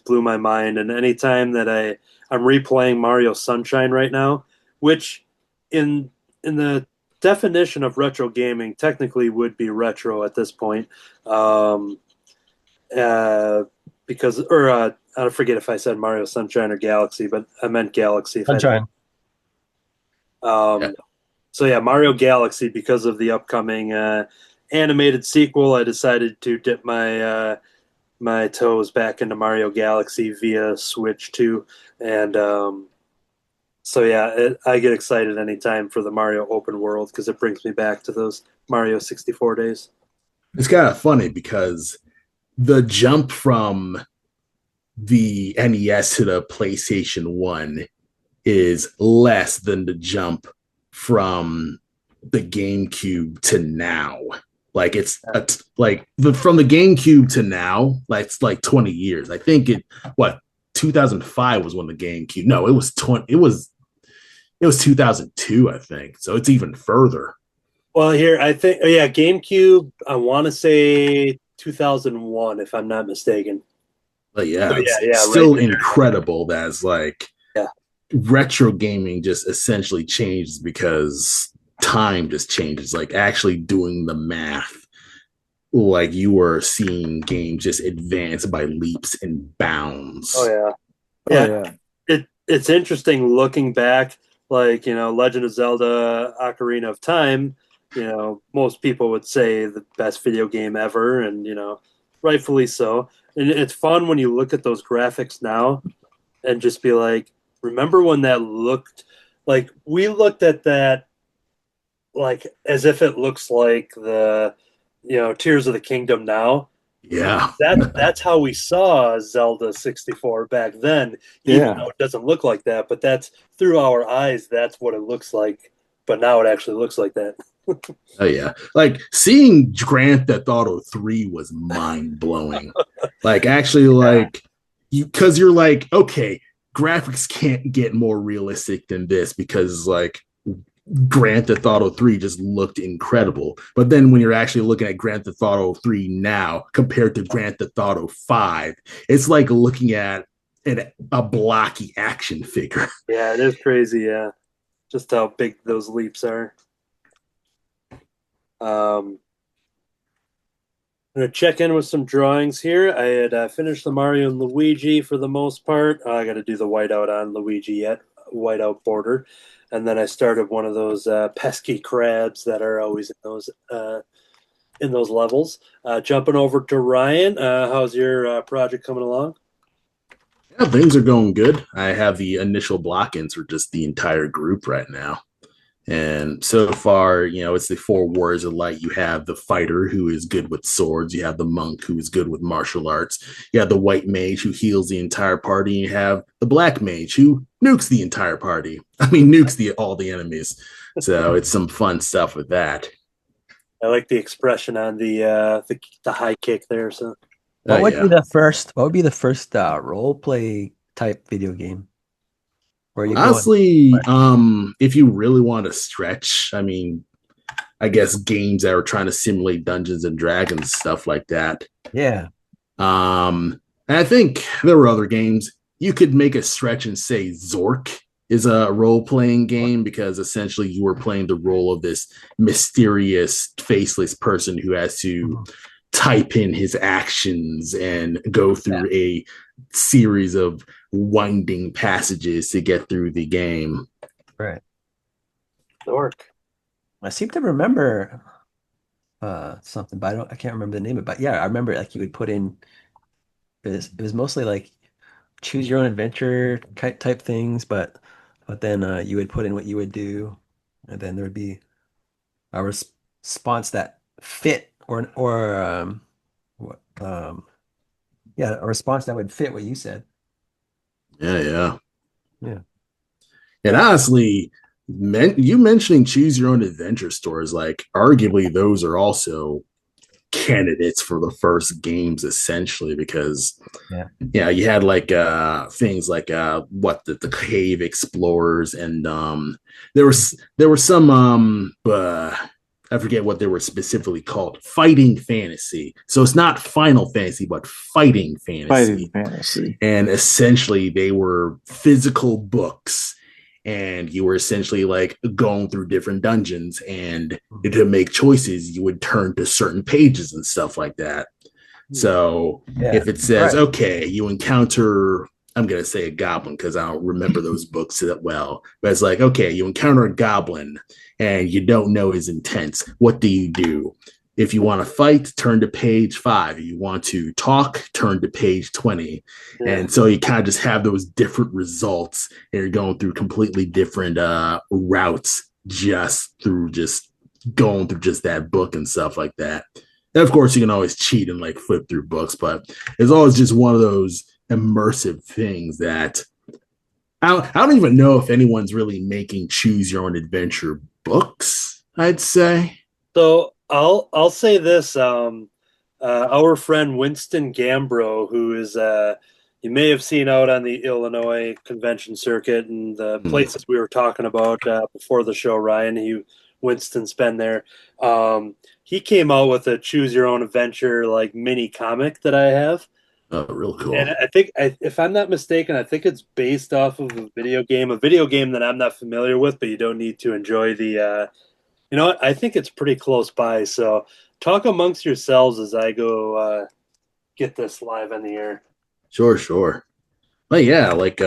blew my mind. And anytime that I'm replaying Mario Sunshine right now, which in the definition of retro gaming technically would be retro at this point, uh, because I forget if I said Mario Sunshine or Galaxy, but I meant Galaxy. If Sunshine. yeah. So yeah, Mario Galaxy, because of the upcoming animated sequel, I decided to dip my toes back into Mario Galaxy via Switch 2, and so yeah, I get excited anytime for the Mario open world because it brings me back to those Mario 64 days. It's kind of funny because the jump from the NES to the PlayStation 1 is less than the jump from the GameCube to now. Like from the GameCube to now, like it's like 20 years. I think 2005 was when the GameCube. No, it was 2002, I think. So it's even further. Well, here I think GameCube. I want to say 2001, if I'm not mistaken. But yeah, so, it's still right incredible that's like retro gaming just essentially changes because time just changes. Like actually doing the math, like you were seeing games just advance by leaps and bounds. Oh yeah. It's interesting looking back, like Legend of Zelda: Ocarina of Time. Most people would say the best video game ever, and rightfully so. And it's fun when you look at those graphics now and just be like, remember when that looked like we looked at that like as if it looks like the Tears of the Kingdom now. Yeah. That's how we saw Zelda 64 back then, even though it doesn't look like that, but that's through our eyes, that's what it looks like. But now it actually looks like that. Oh yeah. Like seeing Grand Theft Auto 3 was mind blowing. Like actually like because you're like, okay, graphics can't get more realistic than this because like Grand Theft Auto 3 just looked incredible. But then when you're actually looking at Grand Theft Auto 3 now compared to Grand Theft Auto 5, it's like looking at a blocky action figure. Yeah, it is crazy, yeah. just how big those leaps are. I'm going to check in with some drawings here. I had finished the Mario and Luigi for the most part. I got to do the whiteout on Luigi yet, whiteout border. And then I started one of those pesky crabs that are always in those levels. Jumping over to Ryan, how's your project coming along? Yeah, things are going good. I have the initial block-ins for just the entire group right now. And so far, it's the four warriors of light. You have the fighter who is good with swords. You have the monk who is good with martial arts. You have the white mage who heals the entire party. And you have the black mage who nukes the entire party. I mean, nukes all the enemies. So it's some fun stuff with that. I like the expression on the high kick there. So, what would be the first? What would be the first role play type video game? Where you honestly, if you really want to stretch, I mean, I guess games that are trying to simulate Dungeons and Dragons, stuff like that. Yeah. And I think there were other games. You could make a stretch and say Zork is a role-playing game because essentially you were playing the role of this mysterious, faceless person who has to type in his actions and go through a series of winding passages to get through the game. Right. Zork. I seem to remember something, but I can't remember the name of it. But yeah, I remember like you would put in it was mostly like choose your own adventure type things, but then you would put in what you would do, and then there would be a response that fit or a response that would fit what you said. Yeah. Yeah. And honestly, you mentioning choose your own adventure stores, like arguably those are also candidates for the first games essentially because you had like things like the Cave Explorers and there were some I forget what they were specifically called, fighting fantasy. So it's not Final Fantasy, but fighting fantasy. Fighting fantasy. And essentially they were physical books and you were essentially like going through different dungeons and to make choices, you would turn to certain pages and stuff like that. So if it says, okay, you encounter, I'm going to say a goblin because I don't remember those books that well, but it's like, okay, you encounter a goblin and you don't know his intents. What do you do? If you want to fight, turn to page 5. If you want to talk, turn to page 20. Yeah. And so you kind of just have those different results and you're going through completely different routes just going through just that book and stuff like that. And of course, you can always cheat and like flip through books, but it's always just one of those immersive things that I don't even know if anyone's really making choose your own adventure books, I'd say. So I'll say this. Our friend Winston Gambro, who is you may have seen out on the Illinois convention circuit and the places we were talking about before the show, Ryan. Winston's been there. He came out with a choose your own adventure like mini comic that I have. Oh, real cool. And I think, if I'm not mistaken, I think it's based off of a video game that I'm not familiar with, but you don't need to enjoy the, you know what? I think it's pretty close by. So talk amongst yourselves as I go get this live on the air. Sure. But yeah, like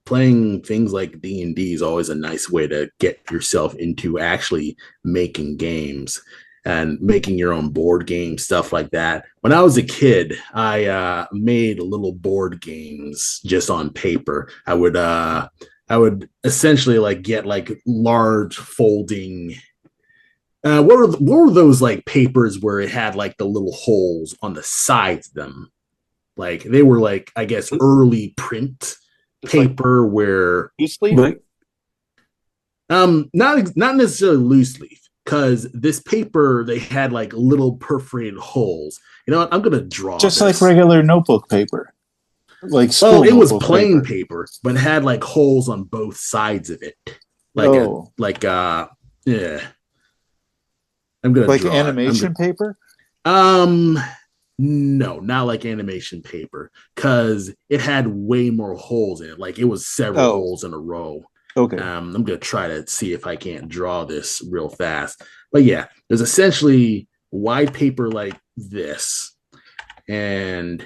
playing things like D&D is always a nice way to get yourself into actually making games and making your own board game, stuff like that. When I was a kid, I made little board games just on paper. I would essentially like get like large folding. What were those like papers where it had like the little holes on the sides of them? Like they were like, I guess, early print paper like, where loose leaf? Not necessarily loose leaf. Because this paper, they had like little perforated holes. You know what? I'm gonna draw just this. Like regular notebook paper. Like it was plain paper, but it had like holes on both sides of it. Like yeah. I'm gonna like draw animation paper. No, not like animation paper, because it had way more holes in it. Like it was several holes in a row. Okay. I'm gonna try to see if I can't draw this real fast. But yeah, there's essentially wide paper like this, and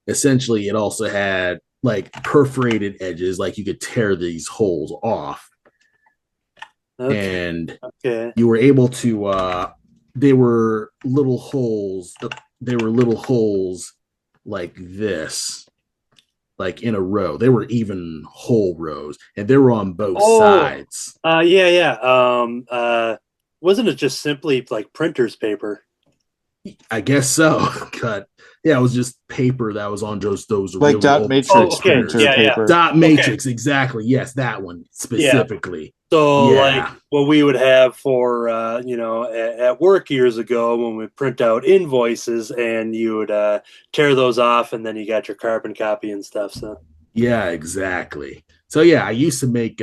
essentially it also had like perforated edges, like you could tear these holes off, Okay. and Okay. you were able to they were little holes, like this, like in a row. They were even whole rows, and they were on both Oh, sides. yeah, yeah. Wasn't it just simply like printer's paper? I guess so. Cut. Yeah, it was just paper that was on just those Like really dot old Oh, matrix school okay. printer printers. Yeah, yeah. paper. Dot Okay. matrix, exactly. Yes, that one Yeah. specifically. So, like Yeah, what we would have for, at work years ago when we print out invoices and you would tear those off and then you got your carbon copy and stuff. So, yeah, exactly. So yeah, I used to make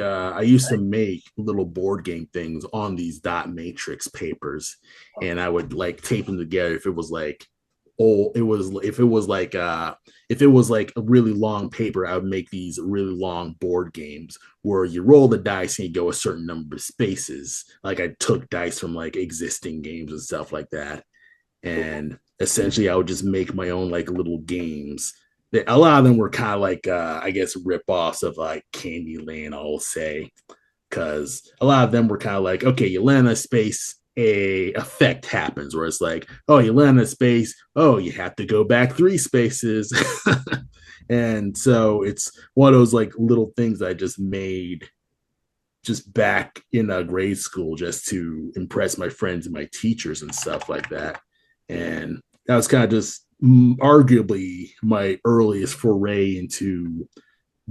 little board game things on these dot matrix papers, and I would like tape them together if it was like oh it was if it was like a really long paper, I would make these really long board games where you roll the dice and you go a certain number of spaces. Like I took dice from like existing games and stuff like that. And essentially I would just make my own like little games. A lot of them were kind of like I guess rip-offs of like Candyland, I'll say, because a lot of them were kind of like, okay, you land in a space, a effect happens where it's like, oh, you land in a space, oh, you have to go back 3 spaces. And so it's one of those like little things I just made just back in grade school just to impress my friends and my teachers and stuff like that. And that was kind of just arguably my earliest foray into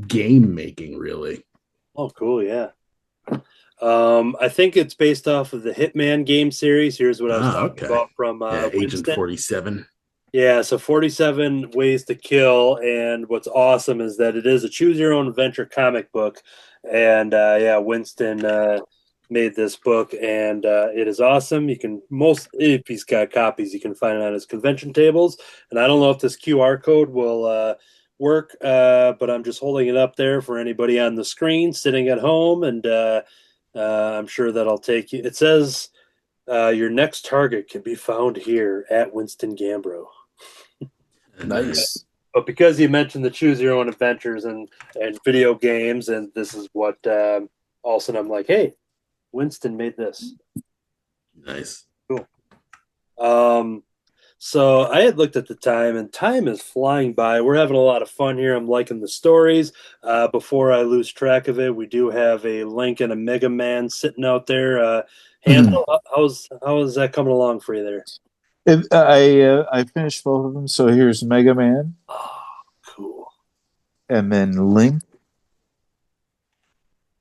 game making, really. oh, cool. Yeah. I think it's based off of the Hitman game series. Here's what I was Ah, talking okay. about from Yeah, Agent Winston. 47. Yeah, so 47 Ways to Kill. And what's awesome is that it is a choose your own adventure comic book. And yeah, Winston made this book, and it is awesome. You can if he's got copies, you can find it on his convention tables. And I don't know if this QR code will work, but I'm just holding it up there for anybody on the screen sitting at home. And I'm sure that'll take you. It says your next target can be found here at Winston Gambro. Nice. Nice. But because you mentioned the choose your own adventures and video games, and this is what all of a sudden I'm like, hey, Winston made this. Nice. Cool. Um, so I had looked at the time, and time is flying by. We're having a lot of fun here. I'm liking the stories. Before I lose track of it, we do have a Link and a Mega Man sitting out there. Hansel, how's that coming along for you there? I finished both of them. So here's Mega Man, Oh, cool. and then Link.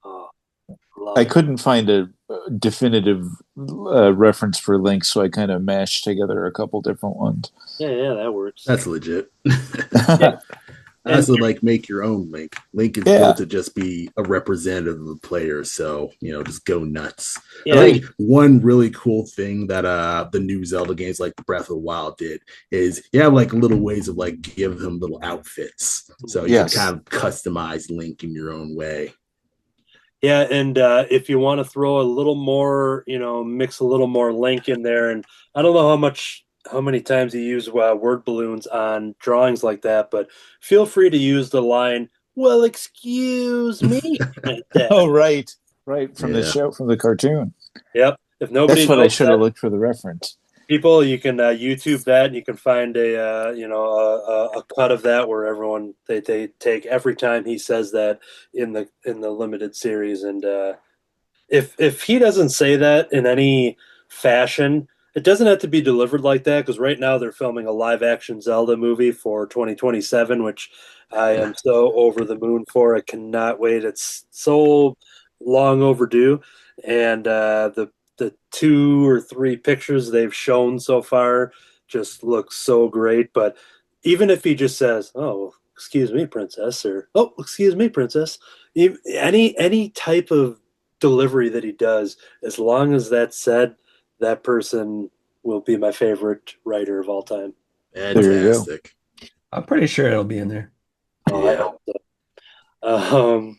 Oh, I love it. couldn't find a definitive reference for Link, so I kind of mashed together a couple different ones. Yeah, yeah, that works. That's legit. Yeah, I and also like make your own Link. Link is Yeah, built to just be a representative of the player, so just go nuts. I yeah, think one really cool thing that the new Zelda games like Breath of the Wild did is you have like little ways of like give them little outfits, so you can yes. kind of customize Link in your own way. yeah, and if you want to throw a little more, mix a little more Link in there, and I don't know how many times you use word balloons on drawings like that, but feel free to use the line, "Well, excuse me," at that. Oh, right. Right. From the Yeah, show, from the cartoon. Yep. If That's nobody what I knows should have that, looked for the reference. people, you can YouTube that, and you can find a cut of that where everyone they take every time he says that in the limited series, and if he doesn't say that in any fashion, it doesn't have to be delivered like that because right now they're filming a live action Zelda movie for 2027, which I am so over the moon for. I cannot wait. It's so long overdue, and the 2 or 3 pictures they've shown so far just look so great. But even if he just says, "Oh, excuse me, princess," or "Oh, excuse me, princess," any type of delivery that he does, as long as that's said, that person will be my favorite writer of all time. There you go. fantastic. I'm pretty sure it'll be in there. Oh, I Yeah, hope so. Um,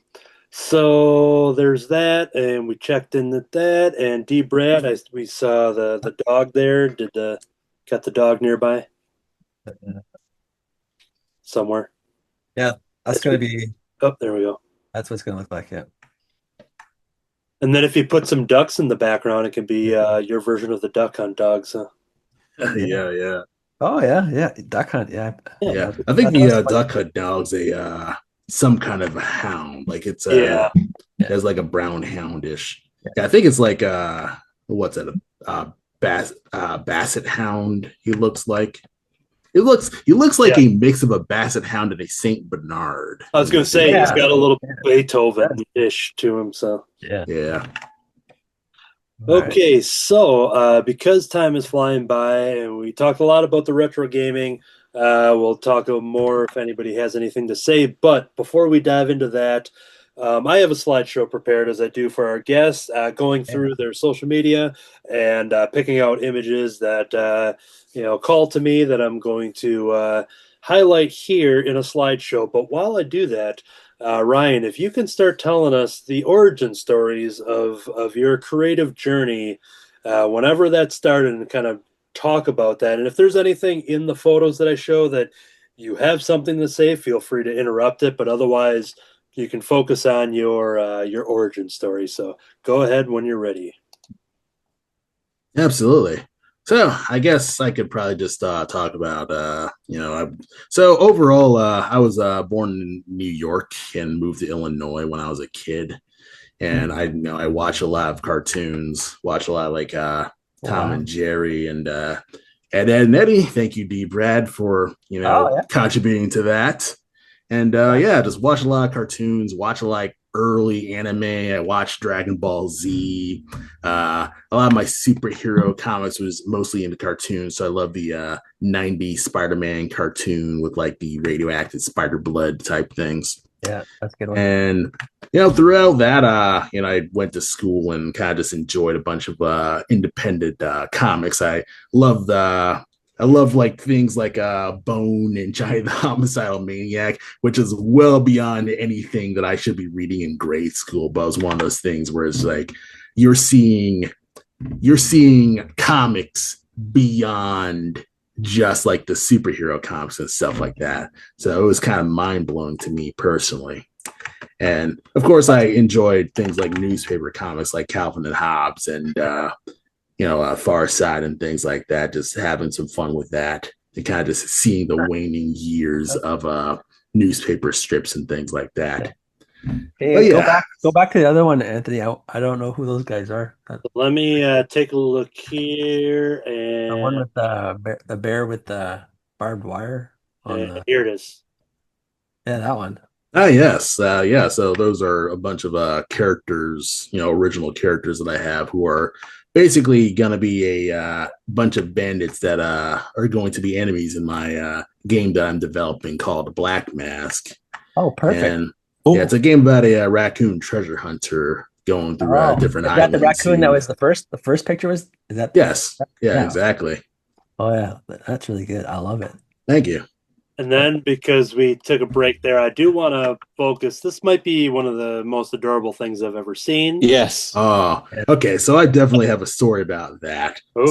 So there's that, and we checked in at that. And D. Brad, we saw the dog there. Got the dog nearby somewhere? Yeah, that's gonna be. Oh, there we go. That's what it's gonna look like. Yeah. And then if you put some ducks in the background, it can be your version of the Duck Hunt dogs. Huh? Yeah. Oh yeah, yeah. Duck hunt. Yeah. Yeah. I think the duck hunt dog's a some kind of a hound. Like it's Yeah. it has like a brown houndish. Yeah, I think it's like what's that? Basset hound. He looks like. He looks like a mix of a Basset Hound and a Saint Bernard. I was going to say he's got a little Beethoven-ish to him. So yeah. Okay, so because time is flying by, and we talked a lot about the retro gaming, we'll talk more if anybody has anything to say. But before we dive into that, I have a slideshow prepared, as I do for our guests, going through their social media and picking out images that call to me that I'm going to highlight here in a slideshow. But while I do that, Ryan, if you can start telling us the origin stories of your creative journey, whenever that started, and kind of talk about that. And if there's anything in the photos that I show that you have something to say, feel free to interrupt it. But otherwise, you can focus on your origin story. So go ahead when you're ready. Absolutely. So I guess I could probably just talk about so overall I was born in New York and moved to Illinois when I was a kid, and I watch a lot of cartoons, watch a lot of like Tom and Jerry and Ed, Ed and Eddie. Thank you, D. Brad, for contributing to that. And just watch a lot of cartoons, watch a lot of early anime. I watched Dragon Ball Z. A lot of my superhero comics was mostly into cartoons. So I love the 90s Spider-Man cartoon with like the radioactive spider blood type things. Yeah, that's a good one. And, throughout that, I went to school and kind of just enjoyed a bunch of independent comics. I love like things like Bone and Giant the Homicidal Maniac, which is well beyond anything that I should be reading in grade school. But it was one of those things where it's like you're seeing comics beyond just like the superhero comics and stuff like that. So it was kind of mind blowing to me personally. And of course, I enjoyed things like newspaper comics like Calvin and Hobbes and Far Side and things like that, just having some fun with that and kind of just seeing the waning years of newspaper strips and things like that. Hey, go back to the other one, Anthony. I don't know who those guys are. Let me take a look here. And the one with the bear with the barbed wire. Here it is. Yeah, that one. Yes. So those are a bunch of characters, original characters that I have who are basically going to be a bunch of bandits that are going to be enemies in my game that I'm developing called Black Mask. Oh, perfect. And it's a game about a raccoon treasure hunter going through different islands. Is that the raccoon that was the first picture was? Is that? Yes. Yeah, exactly. Oh, yeah. That's really good. I love it. Thank you. And then, because we took a break there, I do want to focus. This might be one of the most adorable things I've ever seen. Yes. Oh, okay. So I definitely have a story about that. Ooh.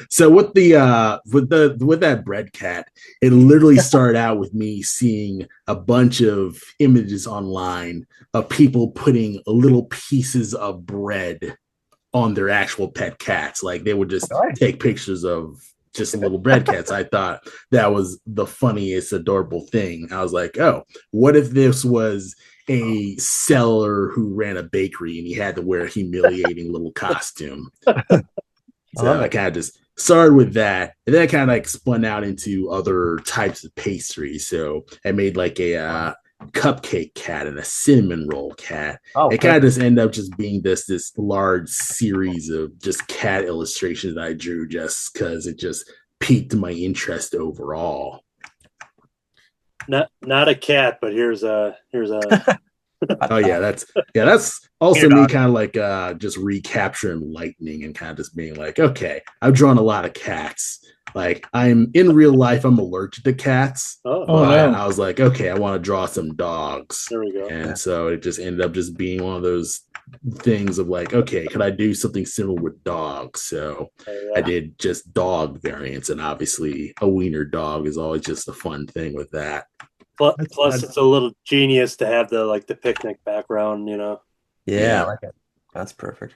So with that bread cat, it literally started out with me seeing a bunch of images online of people putting little pieces of bread on their actual pet cats. Like they would just take pictures of just little bread cats. I thought that was the funniest, adorable thing. I was like, oh, what if this was a seller who ran a bakery and he had to wear a humiliating little costume? So I kind of just started with that. And then I kind of like spun out into other types of pastries. So I made like a cupcake cat and a cinnamon roll cat. It kind of just ended up just being this large series of just cat illustrations that I drew just because it just piqued my interest overall. Not a cat, but here's a Oh yeah, that's also me kind of like just recapturing lightning and kind of just being like, okay, I've drawn a lot of cats. Like I'm in real life, I'm allergic to cats. Oh, Oh, But no. I was like, okay, I want to draw some dogs. there we go. And so it just ended up just being one of those things of like, okay, could I do something similar with dogs? So I Yeah. did just dog variants, and obviously a wiener dog is always just a fun thing with that. Plus, it's a little genius to have the picnic background, you know. Yeah, I like it. That's perfect.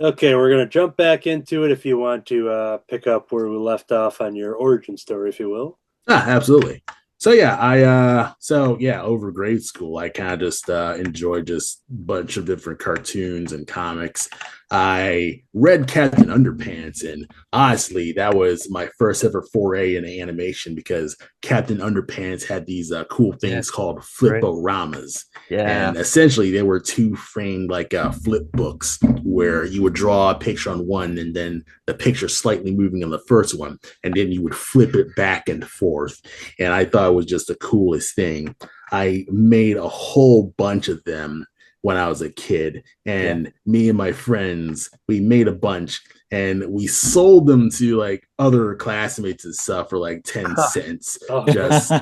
Okay, we're gonna jump back into it if you want to pick up where we left off on your origin story, if you will. Absolutely. So yeah, over grade school, I kind of just enjoyed just a bunch of different cartoons and comics. I read Captain Underpants, and honestly, that was my first ever foray into animation because Captain Underpants had these cool things called fliporamas. Yeah. And essentially, they were two framed like flip books where you would draw a picture on one and then the picture slightly moving on the first one, and then you would flip it back and forth. And I thought it was just the coolest thing. I made a whole bunch of them when I was a kid, and me and my friends, we made a bunch and we sold them to like other classmates and stuff for like 10 cents. Just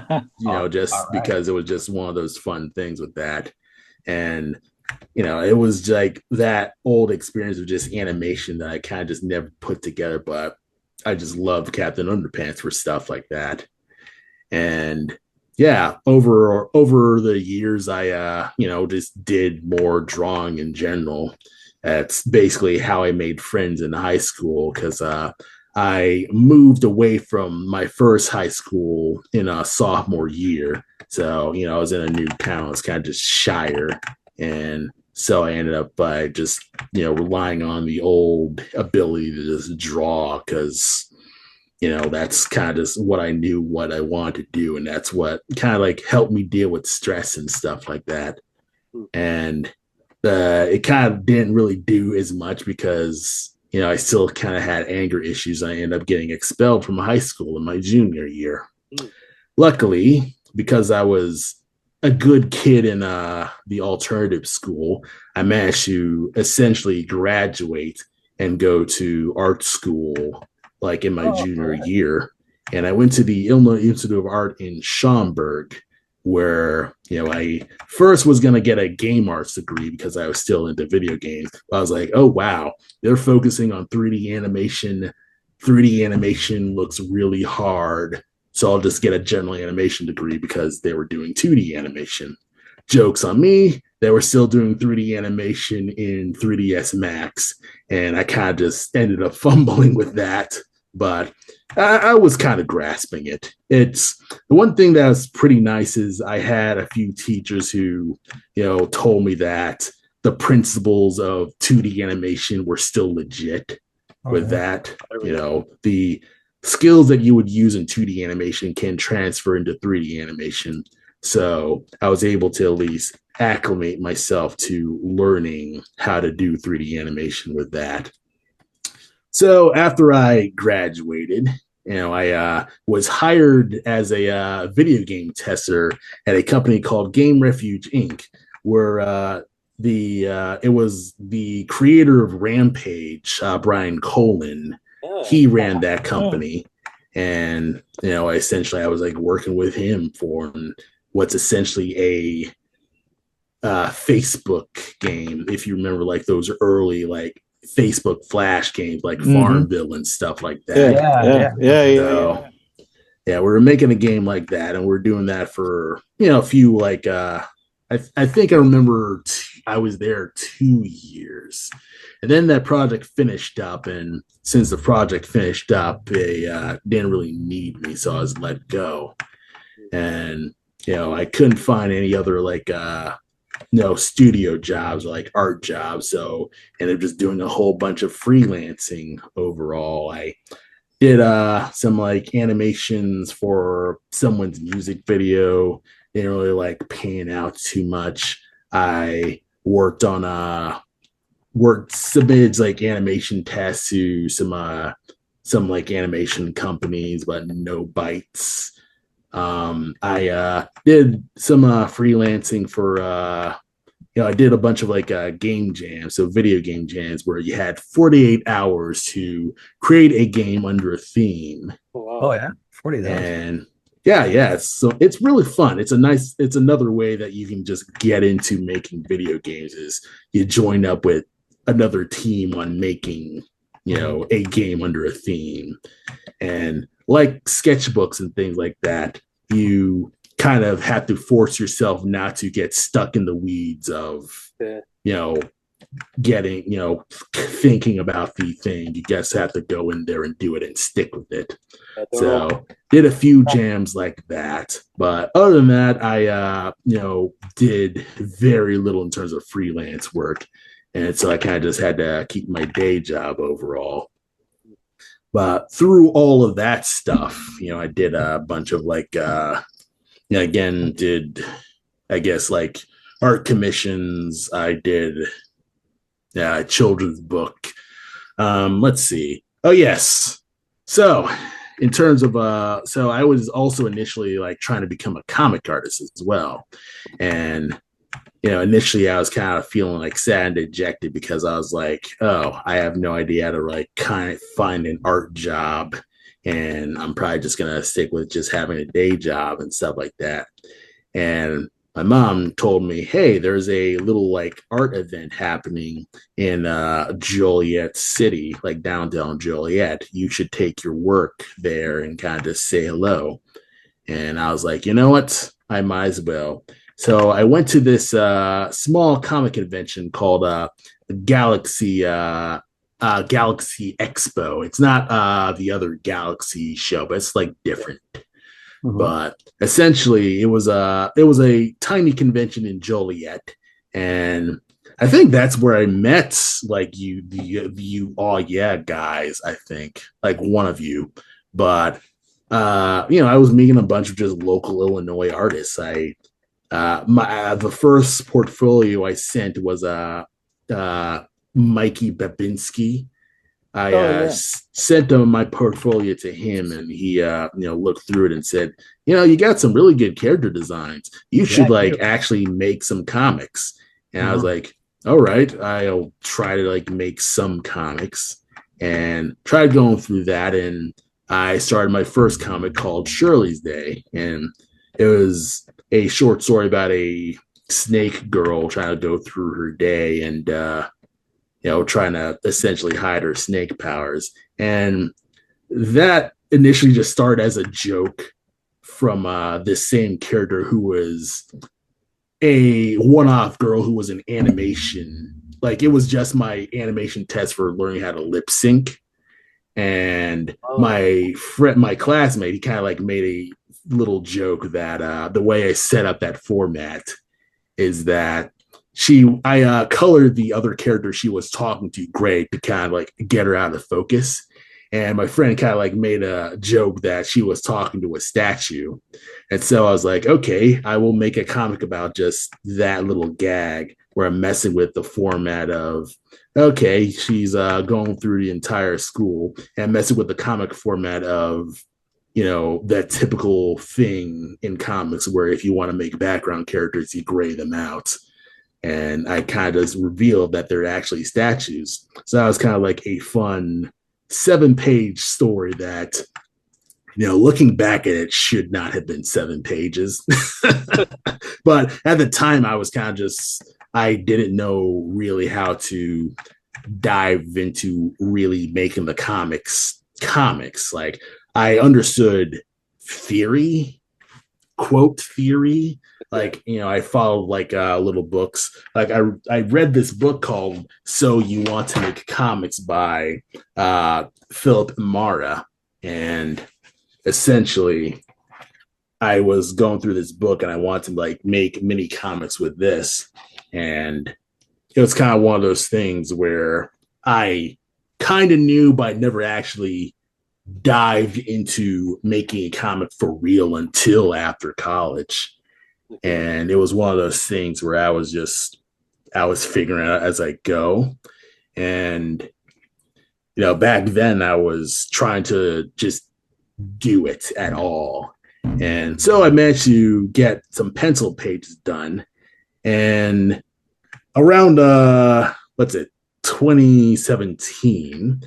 because it was just one of those fun things with that. And it was like that old experience of just animation that I kind of just never put together, but I just love Captain Underpants for stuff like that. And yeah, over the years, I just did more drawing in general. That's basically how I made friends in high school because I moved away from my first high school in a sophomore year. So I was in a new town. I was kind of just shyer, and so I ended up by just relying on the old ability to just draw because that's kind of just what I knew what I wanted to do. And that's what kind of like helped me deal with stress and stuff like that. And it kind of didn't really do as much because, I still kind of had anger issues. I ended up getting expelled from high school in my junior year. Luckily, because I was a good kid in the alternative school, I managed to essentially graduate and go to art school like in my junior year. And I went to the Illinois Institute of Art in Schaumburg, where, I first was going to get a game arts degree because I was still into video games. I was like, oh, wow, they're focusing on 3D animation. 3D animation looks really hard. So I'll just get a general animation degree because they were doing 2D animation. Joke's on me. They were still doing 3D animation in 3ds Max. And I kind of just ended up fumbling with that. But I was kind of grasping it. It's the one thing that was pretty nice is I had a few teachers who, told me that the principles of 2D animation were still legit with that. The skills that you would use in 2D animation can transfer into 3D animation. So I was able to at least acclimate myself to learning how to do 3D animation with that. So after I graduated, I was hired as a video game tester at a company called Game Refuge Inc., where it was the creator of Rampage, Brian Colin. He ran that company, and essentially I was like working with him for what's essentially a Facebook game. If you remember, like those early like Facebook Flash games like Farmville and stuff like that. Yeah, we were making a game like that, and we're doing that for a few like I think I remember I was there 2 years, and then that project finished up, and since the project finished up, they didn't really need me, so I was let go, and I couldn't find any other like studio jobs or like art jobs, so ended up just doing a whole bunch of freelancing overall. I did some like animations for someone's music video. Didn't really like paying out too much. I submitted like animation tests to some like animation companies, but no bites. I did some freelancing for I did a bunch of like game jams, so video game jams where you had 48 hours to create a game under a theme. Oh yeah, 40 hours. And yeah, so it's really fun. It's another way that you can just get into making video games is you join up with another team on making, a game under a theme. And like sketchbooks and things like that, you kind of have to force yourself not to get stuck in the weeds of, getting, thinking about the thing. You just have to go in there and do it and stick with it. So did a few jams like that. But other than that, I, did very little in terms of freelance work. And so I kind of just had to keep my day job overall. But through all of that stuff, I did a bunch of like, again, did, I guess, like art commissions. I did children's book. Let's see. Oh, yes. So in terms of, so I was also initially like trying to become a comic artist as well. And initially I was kind of feeling like sad and dejected because I was like, oh, I have no idea how to like kind of find an art job. And I'm probably just going to stick with just having a day job and stuff like that. And my mom told me, hey, there's a little like art event happening in Joliet City, like downtown Joliet. You should take your work there and kind of say hello. And I was like, you know what? I might as well. So I went to this small comic convention called Galaxy Expo. It's not the other Galaxy show, but it's like different. Mm-hmm. But essentially, it was a tiny convention in Joliet, and I think that's where I met like you all guys. I think like one of you, but I was meeting a bunch of just local Illinois artists. The first portfolio I sent was Mikey Babinski. I sent my portfolio to him, and he looked through it and said, you got some really good character designs. You should actually make some comics. And I was like, all right, I'll try to like make some comics, and tried going through that. And I started my first comic called Shirley's Day, and it was a short story about a snake girl trying to go through her day and trying to essentially hide her snake powers. And that initially just started as a joke from this same character who was a one-off girl who was an animation. Like, it was just my animation test for learning how to lip sync. And my classmate, he kind of like made a little joke that the way I set up that format is that I colored the other character she was talking to gray to kind of like get her out of focus. And my friend kind of like made a joke that she was talking to a statue. And so I was like, okay, I will make a comic about just that little gag where I'm messing with the format of, okay, she's going through the entire school, and messing with the comic format of, that typical thing in comics where if you want to make background characters, you gray them out. And I kind of revealed that they're actually statues. So that was kind of like a fun 7-page story that, looking back at it, should not have been 7 pages. But at the time, I was kind of I didn't know really how to dive into really making the comics. Like, I understood theory, quote theory. Like, I followed like little books. Like I read this book called So You Want to Make Comics by Philip Mara. And essentially I was going through this book and I wanted to like make mini comics with this. And it was kind of one of those things where I kind of knew, but I never actually dived into making a comic for real until after college. And it was one of those things where I was figuring out as I go. And, back then I was trying to just do it at all. And so I managed to get some pencil pages done. And around what's it 2017,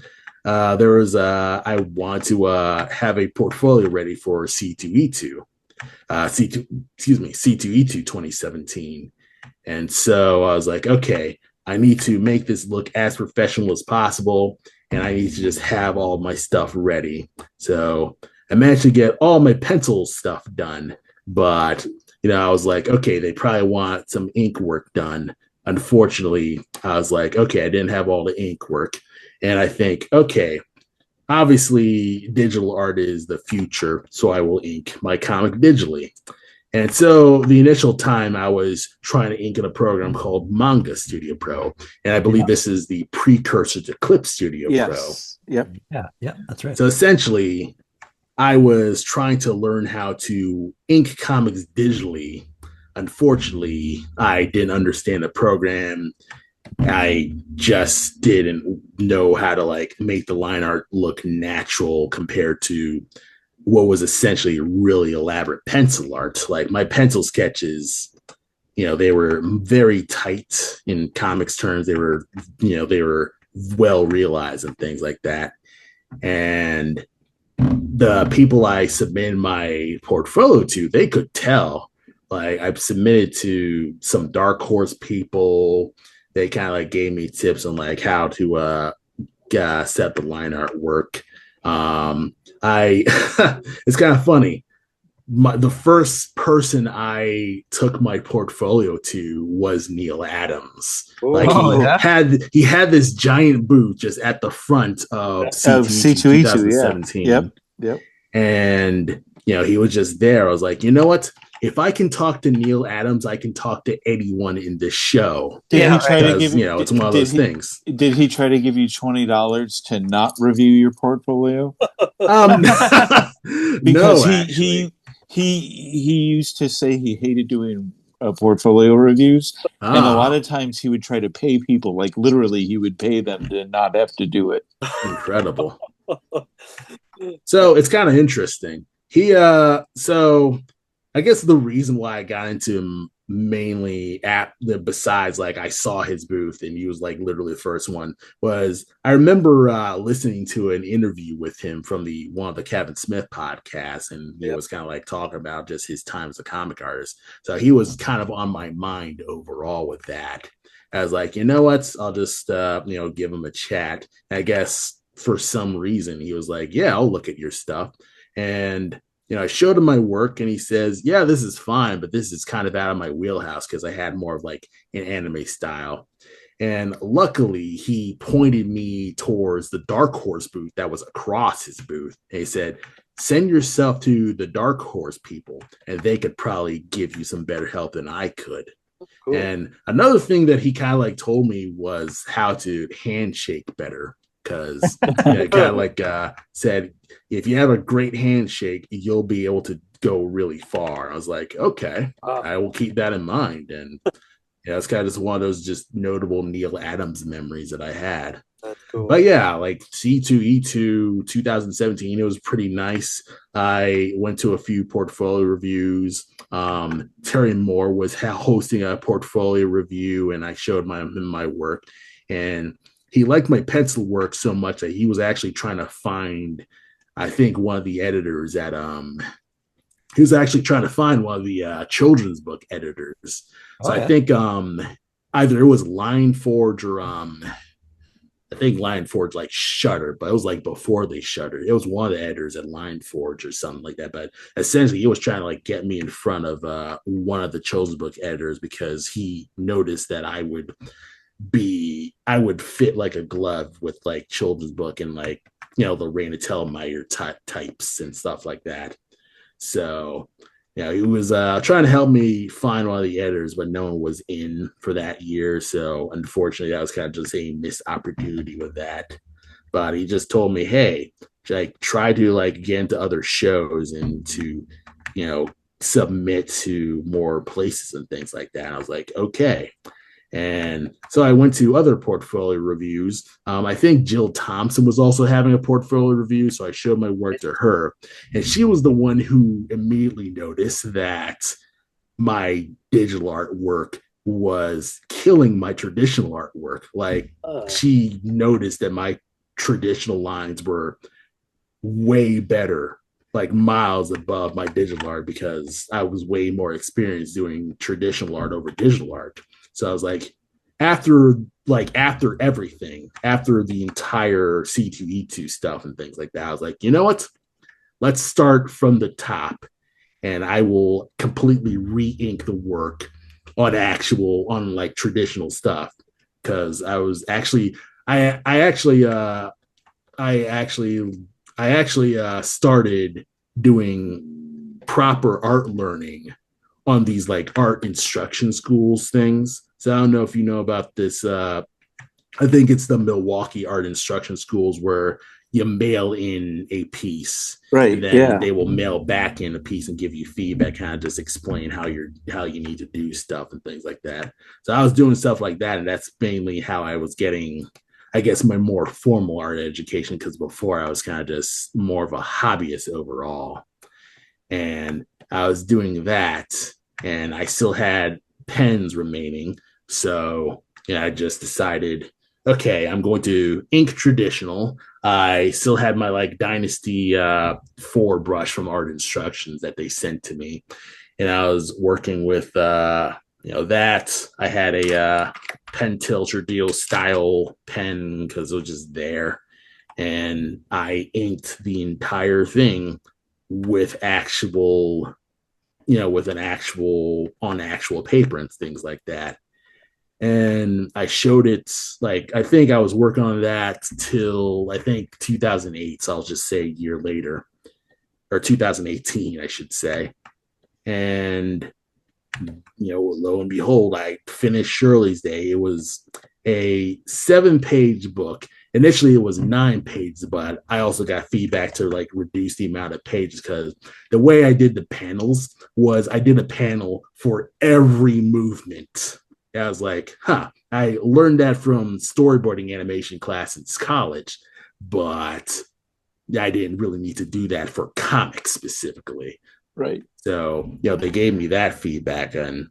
there was I want to have a portfolio ready for C2E2, C2, excuse me, C2E2 2017. And so I was like, okay, I need to make this look as professional as possible, and I need to just have all my stuff ready. So I managed to get all my pencil stuff done, but I was like, okay, they probably want some ink work done. Unfortunately, I was like, okay, I didn't have all the ink work, and I think, okay, obviously digital art is the future, so I will ink my comic digitally. And so the initial time I was trying to ink in a program called Manga Studio Pro. And I believe this is the precursor to Clip Studio Pro. Yep. Yeah, that's right. So essentially, I was trying to learn how to ink comics digitally. Unfortunately, I didn't understand the program. I just didn't know how to make the line art look natural compared to what was essentially really elaborate pencil art. Like my pencil sketches, they were very tight in comics terms. They were well realized and things like that. And the people I submitted my portfolio to, they could tell. Like I've submitted to some Dark Horse people. They kind of gave me tips on how to set the line art work. I it's kind of funny. The first person I took my portfolio to was Neil Adams. He had this giant booth just at the front of C2E2 2017. Yep. And he was just there. I was like, you know what? If I can talk to Neil Adams, I can talk to anyone in this show. Did he try to give it's one of those things. Did he try to give you $20 to not review your portfolio? Because he used to say he hated doing portfolio reviews, and a lot of times he would try to pay people, like literally he would pay them to not have to do it. Incredible. So it's kind of interesting. So I guess the reason why I got into him mainly besides I saw his booth and he was literally the first one, was I remember listening to an interview with him from one of the Kevin Smith podcasts, and he was kind of talking about just his time as a comic artist. So he was kind of on my mind overall with that. I was like, you know what? I'll just give him a chat. And I guess for some reason he was like, yeah, I'll look at your stuff. And I showed him my work and he says, yeah, this is fine, but this is kind of out of my wheelhouse because I had more of an anime style. And luckily, he pointed me towards the Dark Horse booth that was across his booth. And he said, send yourself to the Dark Horse people, and they could probably give you some better help than I could. Cool. And another thing that he kind of told me was how to handshake better. Because kind of said, if you have a great handshake, you'll be able to go really far. I was like, okay, I will keep that in mind. And it's kind of just one of those just notable Neil Adams memories that I had. That's cool. But yeah, C2E2 2017, it was pretty nice. I went to a few portfolio reviews. Terry Moore was hosting a portfolio review, and I showed him my work. And he liked my pencil work so much that he was actually trying to find, I think, one of the editors at he was actually trying to find one of the children's book editors. So I think either it was Lineforge or I think Lineforge shuttered, but it was before they shuttered. It was one of the editors at Lineforge or something like that. But essentially, he was trying to get me in front of one of the children's book editors because he noticed that I would fit like a glove with children's book and the Raina Telgemeier types and stuff like that. So he was trying to help me find one of the editors, but no one was in for that year. So unfortunately, that was kind of just a missed opportunity with that. But he just told me, hey, try to get into other shows and to submit to more places and things like that. And I was like, okay. And so I went to other portfolio reviews. I think Jill Thompson was also having a portfolio review, so I showed my work to her. And she was the one who immediately noticed that my digital artwork was killing my traditional artwork. Like Oh, she noticed that my traditional lines were way better, like miles above my digital art, because I was way more experienced doing traditional art over digital art. So I was like, after everything, after the entire C2E2 stuff and things like that, I was like, you know what? Let's start from the top, and I will completely re-ink the work on like traditional stuff, because I actually I actually I actually started doing proper art learning on these like art instruction schools things. So I don't know if you know about this. I think it's the Milwaukee Art Instruction Schools, where you mail in a piece right. and then Yeah. they will mail back in a piece and give you feedback, kind of just explain how you need to do stuff and things like that. So I was doing stuff like that, and that's mainly how I was getting, I guess, my more formal art education, because before I was kind of just more of a hobbyist overall. And I was doing that, and I still had pens remaining. So I just decided, okay, I'm going to ink traditional. I still had my like Dynasty 4 brush from Art Instructions that they sent to me, and I was working with that. I had a pen tilter deal style pen because it was just there, and I inked the entire thing with actual, with an actual on actual paper and things like that. And I showed it, like, I think I was working on that till I think 2008. So I'll just say a year later, or 2018, I should say. And, lo and behold, I finished Shirley's Day. It was a 7-page book. Initially, it was 9 pages, but I also got feedback to like reduce the amount of pages, because the way I did the panels was I did a panel for every movement. I was like, I learned that from storyboarding animation class in college, but I didn't really need to do that for comics specifically. Right. So, they gave me that feedback, and,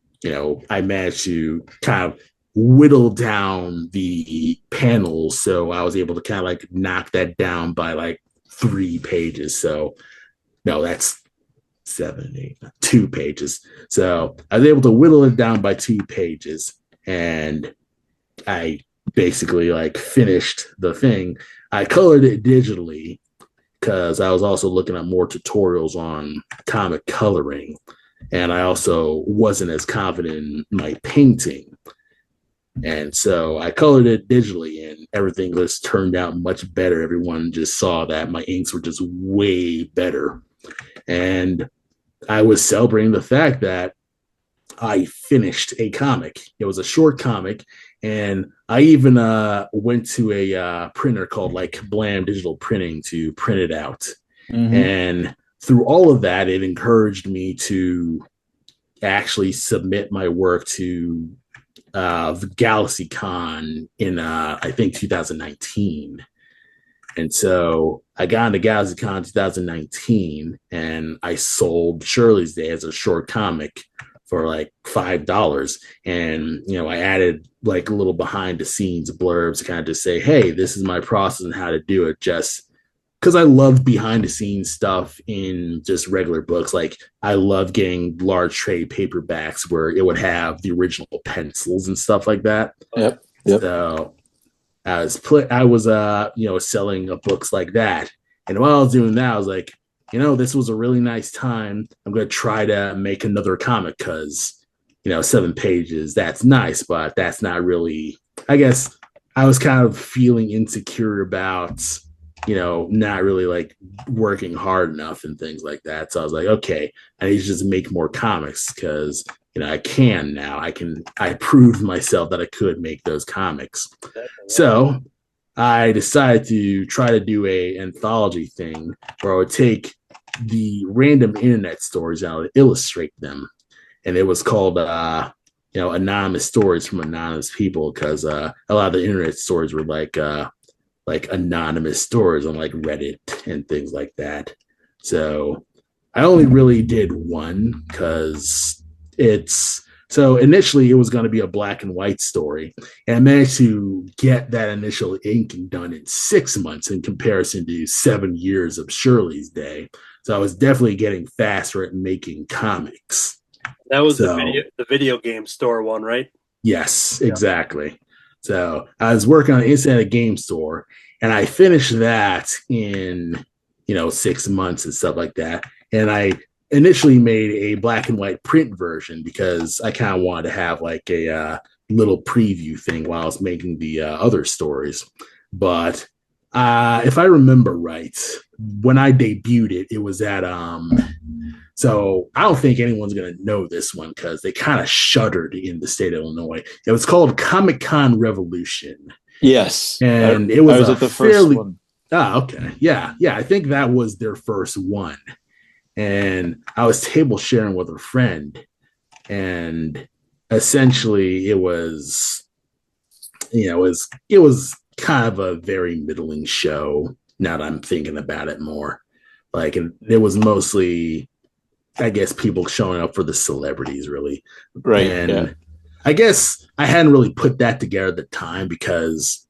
I managed to kind of whittle down the panels. So I was able to kind of like knock that down by like 3 pages. So, no, that's 2 pages. So I was able to whittle it down by 2 pages, and I basically like finished the thing. I colored it digitally because I was also looking at more tutorials on comic coloring, and I also wasn't as confident in my painting. And so I colored it digitally, and everything just turned out much better. Everyone just saw that my inks were just way better. And I was celebrating the fact that I finished a comic. It was a short comic, and I even went to a printer called like Blam Digital Printing to print it out. Mm-hmm. And through all of that, it encouraged me to actually submit my work to the GalaxyCon in I think 2019. And so I got into GalaxyCon 2019, and I sold Shirley's Day as a short comic for like $5. And, I added like a little behind the scenes blurbs to kind of just say, hey, this is my process and how to do it, just because I love behind the scenes stuff in just regular books. Like I love getting large trade paperbacks where it would have the original pencils and stuff like that. Yep. So I was selling books like that. And while I was doing that, I was like, this was a really nice time. I'm going to try to make another comic because, 7 pages, that's nice, but that's not really, I guess I was kind of feeling insecure about, not really like working hard enough and things like that. So I was like, okay, I need to just make more comics because, I can now. I proved myself that I could make those comics. So I decided to try to do a anthology thing where I would take the random internet stories and I would illustrate them. And it was called, anonymous stories from anonymous people, because a lot of the internet stories were like anonymous stories on like Reddit and things like that. So I only really did one because it's So initially, it was going to be a black and white story, and I managed to get that initial inking done in 6 months in comparison to 7 years of Shirley's Day. So I was definitely getting faster at making comics. That was So the video game store one, right? yes, exactly. So I was working on Inside a Game Store, and I finished that in 6 months and stuff like that. And I initially made a black and white print version because I kind of wanted to have like a little preview thing while I was making the other stories. But if I remember right, when I debuted it, it was at so I don't think anyone's gonna know this one because they kind of shuttered in the state of Illinois. It was called Comic Con Revolution. Yes, And I it was at the first one. Okay. Yeah. I think that was their first one. And I was table sharing with a friend, and essentially it was kind of a very middling show. Now that I'm thinking about it more, like it was mostly, I guess, people showing up for the celebrities, really. Right. And yeah. I guess I hadn't really put that together at the time because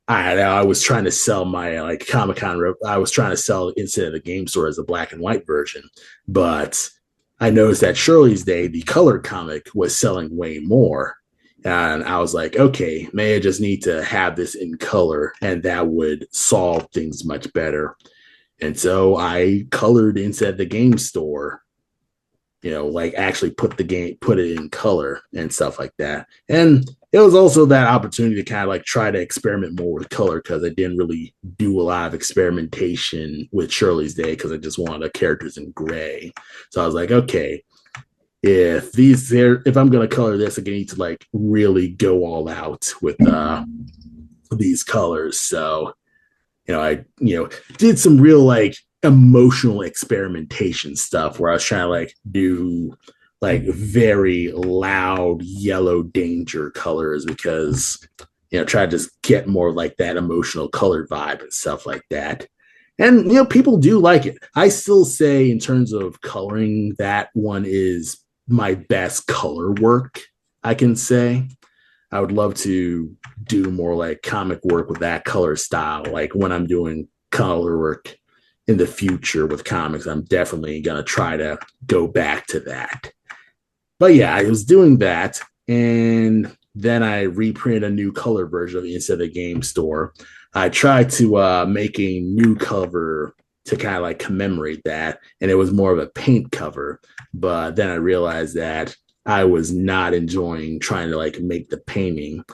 I was trying to sell my like Comic Con. I was trying to sell Inside the Game Store as a black and white version, but I noticed that Shirley's Day, the color comic, was selling way more, and I was like, okay, maybe I just need to have this in color, and that would solve things much better. And so I colored Inside the Game Store, like actually put it in color and stuff like that. And it was also that opportunity to kind of like try to experiment more with color because I didn't really do a lot of experimentation with Shirley's Day because I just wanted the characters in gray. So I was like, okay, if I'm going to color this, I need to like really go all out with these colors. So, I did some real like emotional experimentation stuff where I was trying to like do like very loud yellow danger colors because try to just get more like that emotional color vibe and stuff like that. And people do like it. I still say in terms of coloring, that one is my best color work, I can say. I would love to do more like comic work with that color style. Like when I'm doing color work in the future with comics, I'm definitely going to try to go back to that. But yeah, I was doing that. And then I reprinted a new color version of Inside the Game Store. I tried to make a new cover to kind of like commemorate that. And it was more of a paint cover. But then I realized that I was not enjoying trying to like make the painting.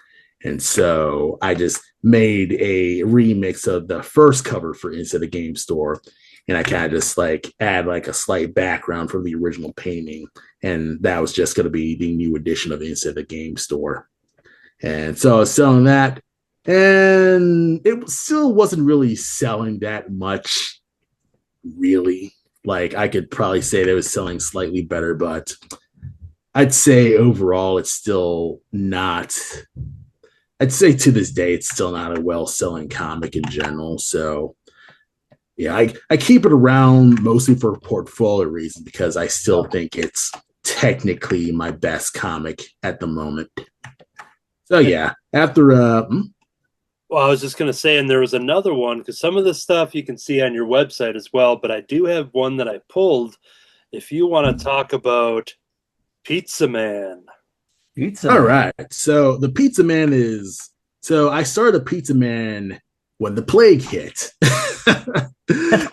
And so I just made a remix of the first cover for Inside the Game Store. And I kind of just like add like a slight background from the original painting. And that was just going to be the new edition of Inside the Game Store. And so I was selling that. And it still wasn't really selling that much, really. Like I could probably say that it was selling slightly better, but I'd say overall it's still not. I'd say to this day it's still not a well-selling comic in general. So yeah, I keep it around mostly for portfolio reasons because I still think it's technically my best comic at the moment. So yeah, after Well, I was just going to say, and there was another one because some of the stuff you can see on your website as well, but I do have one that I pulled. If you want to talk about Pizza Man. All right. So the Pizza Man is, so I started the Pizza Man when the plague hit.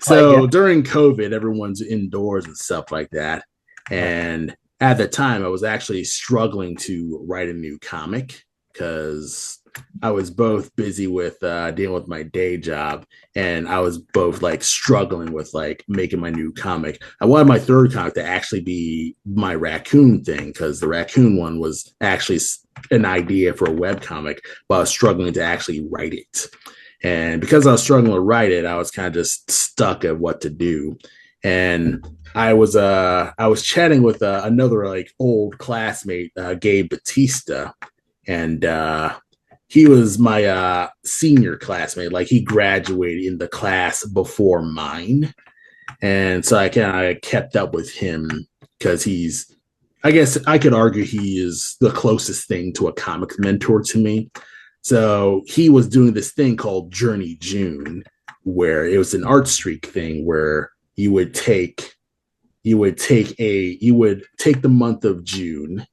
So during COVID, everyone's indoors and stuff like that. And at the time, I was actually struggling to write a new comic because I was both busy with dealing with my day job, and I was both like struggling with like making my new comic. I wanted my third comic to actually be my raccoon thing because the raccoon one was actually an idea for a web comic, but I was struggling to actually write it. And because I was struggling to write it, I was kind of just stuck at what to do. And I was chatting with another like old classmate, Gabe Batista, and he was my senior classmate. Like he graduated in the class before mine, and so I kind of kept up with him because I guess I could argue he is the closest thing to a comics mentor to me. So he was doing this thing called Journey June, where it was an art streak thing where you would take the month of June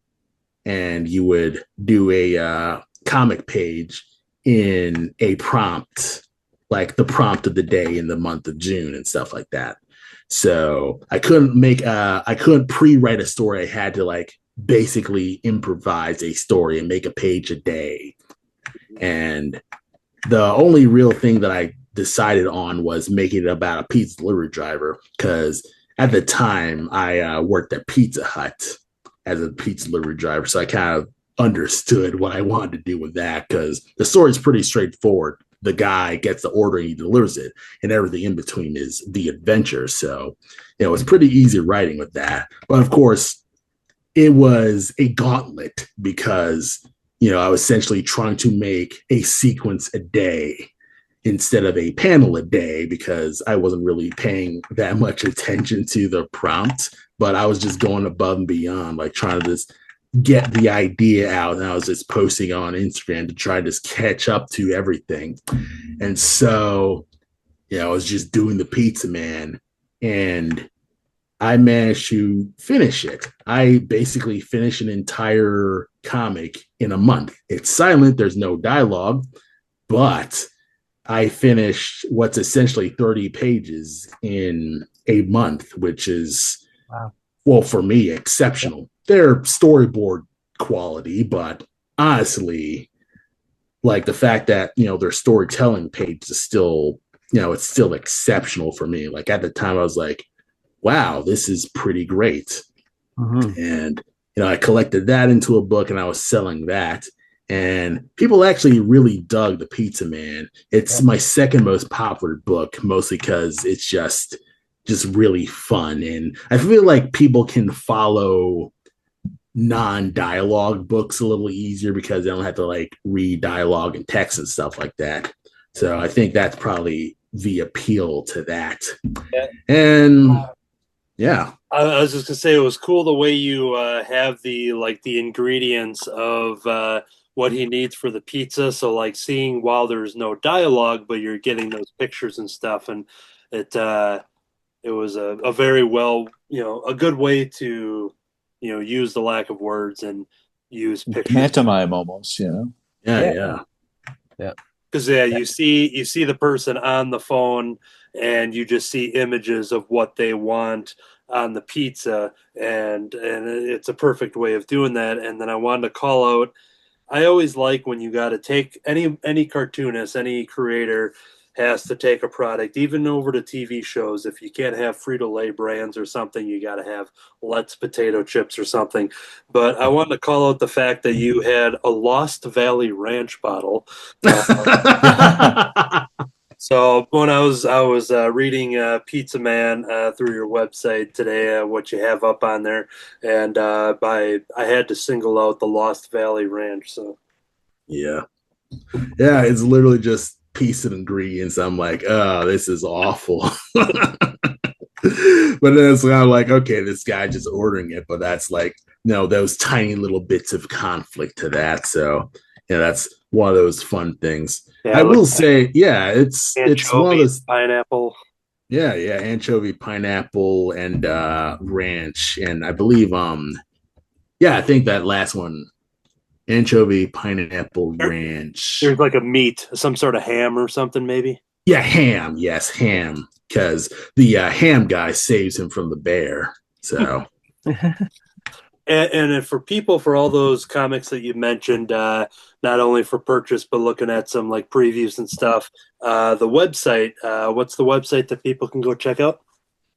and you would do a comic page in a prompt, like the prompt of the day in the month of June and stuff like that. So I couldn't pre-write a story. I had to like basically improvise a story and make a page a day. And the only real thing that I decided on was making it about a pizza delivery driver, because at the time I worked at Pizza Hut as a pizza delivery driver. So I kind of understood what I wanted to do with that, because the story is pretty straightforward. The guy gets the order and he delivers it, and everything in between is the adventure. So, it's pretty easy writing with that. But of course, it was a gauntlet because, I was essentially trying to make a sequence a day instead of a panel a day, because I wasn't really paying that much attention to the prompt, but I was just going above and beyond, like trying to just get the idea out. And I was just posting on Instagram to try to just catch up to everything. And so, I was just doing the Pizza Man, and I managed to finish it. I basically finished an entire comic in a month. It's silent, there's no dialogue, but I finished what's essentially 30 pages in a month, which is, wow, well, for me, exceptional. They're storyboard quality, but honestly, like the fact that, their storytelling page is still, it's still exceptional for me. Like at the time I was like, wow, this is pretty great. Mm-hmm. And, I collected that into a book and I was selling that. And people actually really dug The Pizza Man. It's my second most popular book, mostly because it's just really fun. And I feel like people can follow non-dialogue books a little easier because they don't have to like read dialogue and text and stuff like that. So I think that's probably the appeal to that. Yeah. And yeah. I was just gonna say, it was cool the way you have the ingredients of what he needs for the pizza. So like seeing while there's no dialogue, but you're getting those pictures and stuff, and it was a very well, a good way to use the lack of words and use pictures. Pantomime almost, Yeah. Because you see the person on the phone and you just see images of what they want on the pizza, and it's a perfect way of doing that. And then I wanted to call out, I always like when you got to take any cartoonist, any creator has to take a product, even over to TV shows. If you can't have Frito-Lay brands or something, you got to have Let's potato chips or something. But I wanted to call out the fact that you had a Lost Valley Ranch bottle. So when I was reading Pizza Man through your website today, what you have up on there, and I had to single out the Lost Valley Ranch. So yeah, it's literally just piece of ingredients. I'm like, oh, this is awful. But then it's kind of like, okay, this guy just ordering it, but that's like, those tiny little bits of conflict to that. So that's one of those fun things. I will say, it's one of those pineapple. Yeah, anchovy, pineapple, and ranch, and I believe, I think that last one, anchovy, pineapple, ranch. There's like a meat, some sort of ham or something, maybe. Yeah, ham. Yes, ham, because the ham guy saves him from the bear. So. And for people, for all those comics that you mentioned, not only for purchase, but looking at some like previews and stuff, the website, what's the website that people can go check out?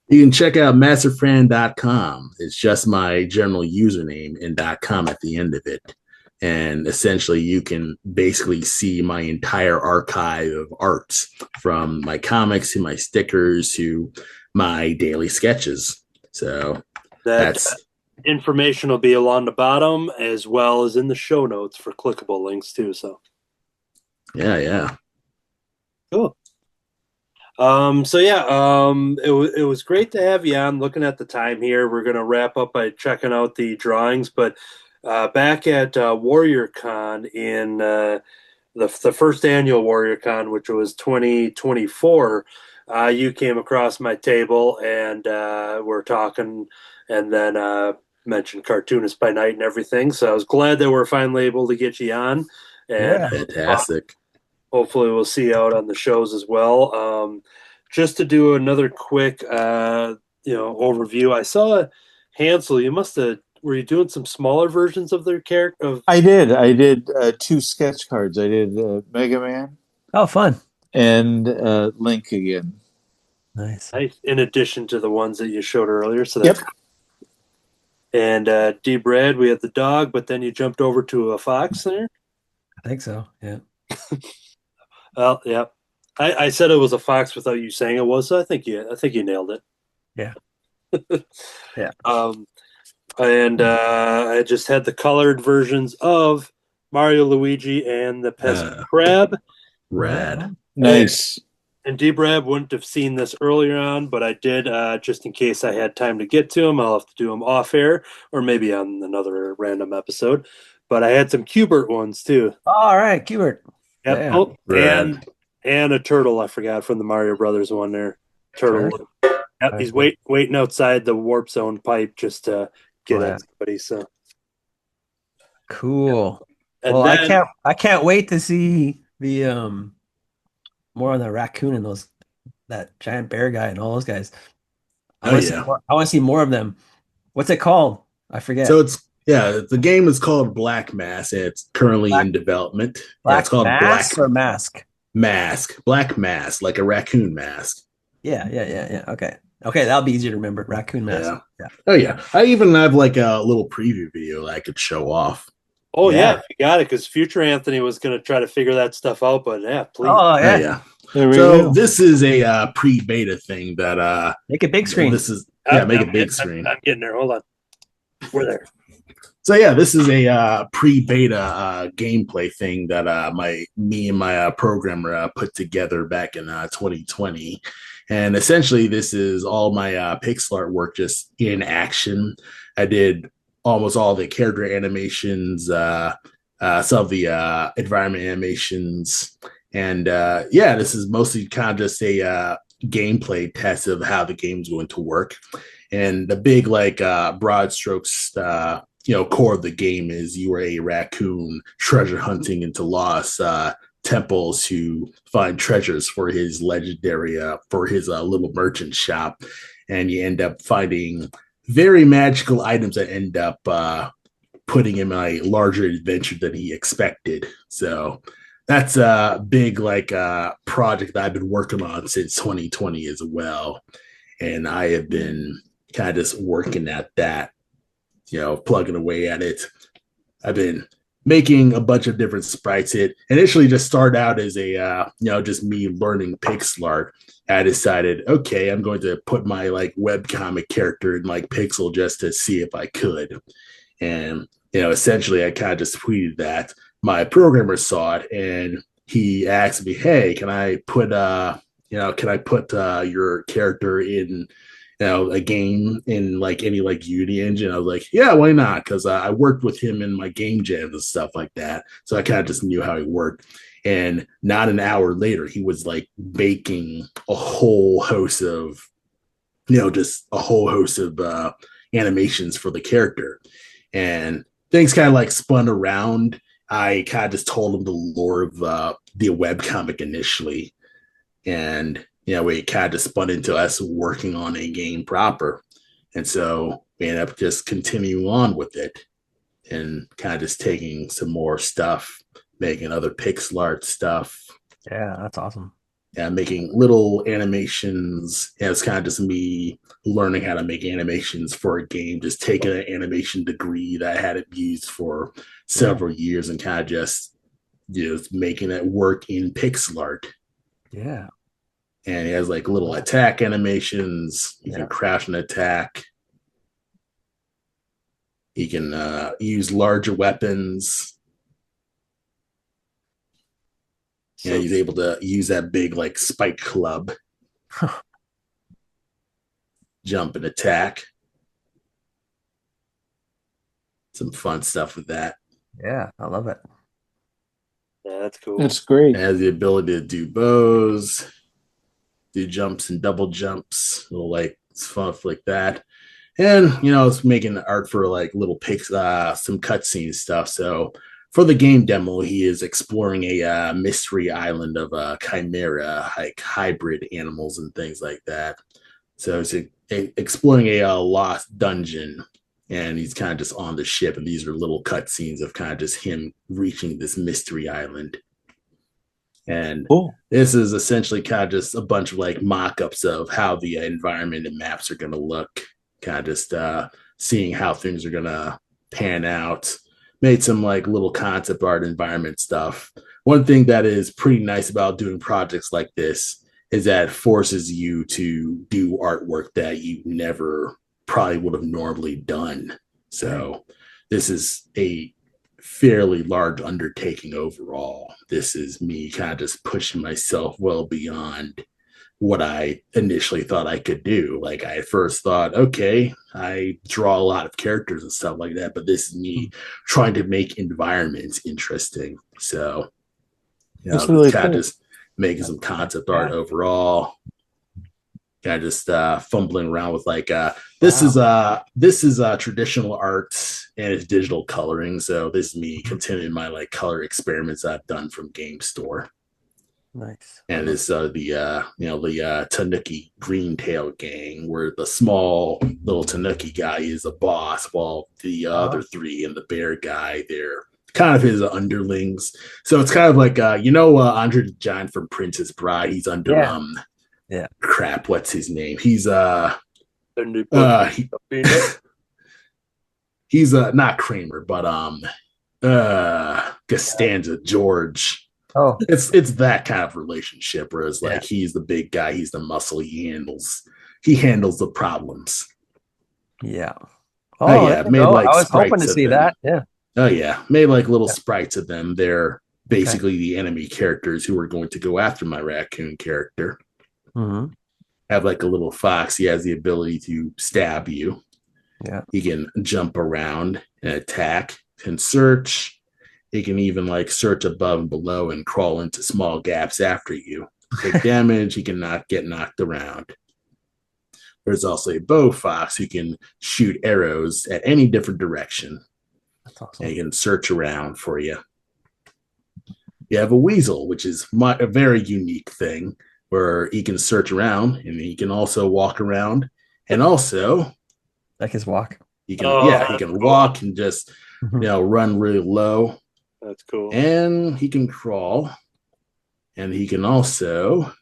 You can check out masterfran.com. It's just my general username and .com at the end of it. And essentially, you can basically see my entire archive of arts, from my comics to my stickers to my daily sketches. So that's information will be along the bottom as well as in the show notes for clickable links too. So yeah. Cool. So yeah, it was great to have you on. Looking at the time here, we're gonna wrap up by checking out the drawings. But back at Warrior Con in the first annual Warrior Con, which was 2024, you came across my table and we're talking, and then mentioned Cartoonist by Night and everything. So I was glad that we're finally able to get you on, and Yeah. Fantastic. hopefully we'll see you out on the shows as well. Just to do another quick, overview. I saw Hansel. You must have. Were you doing some smaller versions of their character? Of I did. I did two sketch cards. I did Mega Man Oh, fun. and Link again. Nice. in addition to the ones that you showed earlier. So Yep. that's and D. Brad, we had the dog, but then you jumped over to a fox there. I think so. Yeah. Well, yeah. I said it was a fox without you saying it was. So I think you nailed it. Yeah. Yeah. And I just had the colored versions of Mario, Luigi, and the Pesky Crab. Rad. Nice. And D-Brad wouldn't have seen this earlier on, but I did, just in case I had time to get to them. I'll have to do them off air or maybe on another random episode. But I had some Cubert ones too. All right, Keyword. Yep. Yeah. Oh, Rad. and a turtle I forgot from the Mario Brothers one there. Turtle. Sure. Yep, he's waiting outside the warp zone pipe just to get at somebody. So Cool. and Well, then, I can't wait to see the more on the raccoon and that giant bear guy and all those guys. I Oh, want to yeah. see more, I want to see more of them. What's it called? I forget. So the game is called Black Mass, and it's currently in development. Black it's called Mask or Mask? Mask. Black Mask, like a raccoon mask. Yeah. Okay, that'll be easier to remember. Raccoon Mask. Yeah. Oh yeah. I even have like a little preview video that I could show off. oh Yeah. yeah, you got it because Future Anthony was going to try to figure that stuff out, but yeah, please. Oh Oh yeah. yeah. There we So go. this is a pre-beta thing that Make it big screen. This is make it big screen. I'm getting there. Hold on. We're there. So yeah, this is a pre-beta gameplay thing that me and my programmer put together back in 2020, and essentially this is all my pixel art work just in action. I did almost all the character animations, some of the environment animations, and this is mostly kind of just a gameplay test of how the game's going to work. And the big broad strokes core of the game is you are a raccoon treasure hunting into lost temples to find treasures for his legendary for his little merchant shop, and you end up finding very magical items that end up putting him in a larger adventure than he expected. So that's a big project that I've been working on since 2020 as well, and I have been kind of just working at that, plugging away at it. I've been making a bunch of different sprites. It initially just started out as a, just me learning pixel art. I decided, okay, I'm going to put my webcomic character in pixel just to see if I could. And, essentially I kind of just tweeted that. My programmer saw it and he asked me, hey, can I put your character in a game in any Unity engine? I was like, yeah, why not? Because I worked with him in my game jams and stuff like that, so I kind of just knew how he worked. And not an hour later, he was making a whole host of, animations for the character, and things kind of spun around. I kind of just told him the lore of the webcomic initially, and we kind of just spun into us working on a game proper. And so we ended up just continuing on with it and kind of just taking some more stuff, making other pixel art stuff. Yeah, that's awesome. Yeah, making little animations. Yeah, it's kind of just me learning how to make animations for a game, just taking an animation degree that I hadn't used for several years and kind of just making it work in pixel art. Yeah. And he has little attack animations. You can crash an attack. He can use larger weapons. And he's able to use that big spike club. Jump and attack. Some fun stuff with that. Yeah, I love it. Yeah, that's cool. That's great. It has the ability to do bows, do jumps and double jumps, little like stuff like that. And it's making art for like little pics, some cutscene stuff. So for the game demo, he is exploring a mystery island of chimera, like hybrid animals and things like that. So he's exploring a lost dungeon, and he's kind of just on the ship. And these are little cutscenes of kind of just him reaching this mystery island. And This is essentially kind of just a bunch of like mock-ups of how the environment and maps are going to look. Kind of just seeing how things are going to pan out. Made some like little concept art environment stuff. One thing that is pretty nice about doing projects like this is that it forces you to do artwork that you never probably would have normally done. So this is a fairly large undertaking overall. This is me kind of just pushing myself well beyond what I initially thought I could do. Like I first thought, okay, I draw a lot of characters and stuff like that, but this is me trying to make environments interesting. So it's really kind cool. of just making some concept art overall. Kind of just fumbling around with like this is traditional art and it's digital coloring. So this is me continuing my like color experiments I've done from Game Store. Nice. And this the Tanuki Greentail gang, where the small little Tanuki guy is a boss, while the other three and the bear guy, they're kind of his underlings. So it's kind of like Andre the Giant from Princess Bride. He's under crap, what's his name? He's he's not Kramer, but Costanza George. Oh, it's that kind of relationship, whereas like he's the big guy, he's the muscle, he handles the problems. Yeah. Made like I was hoping to see that. Yeah. Oh yeah, made like little sprites of them. They're basically the enemy characters who are going to go after my raccoon character. Mm-hmm. Have like a little fox. He has the ability to stab you. Yeah. He can jump around and attack, can search. He can even like search above and below and crawl into small gaps after you. Take damage, he can not get knocked around. There's also a bow fox who can shoot arrows at any different direction. That's awesome. And he can search around for you. You have a weasel, which is a very unique thing, where he can search around and he can also walk around. And also, like his walk. He can walk and just run really low. That's cool. And he can crawl. And he can also,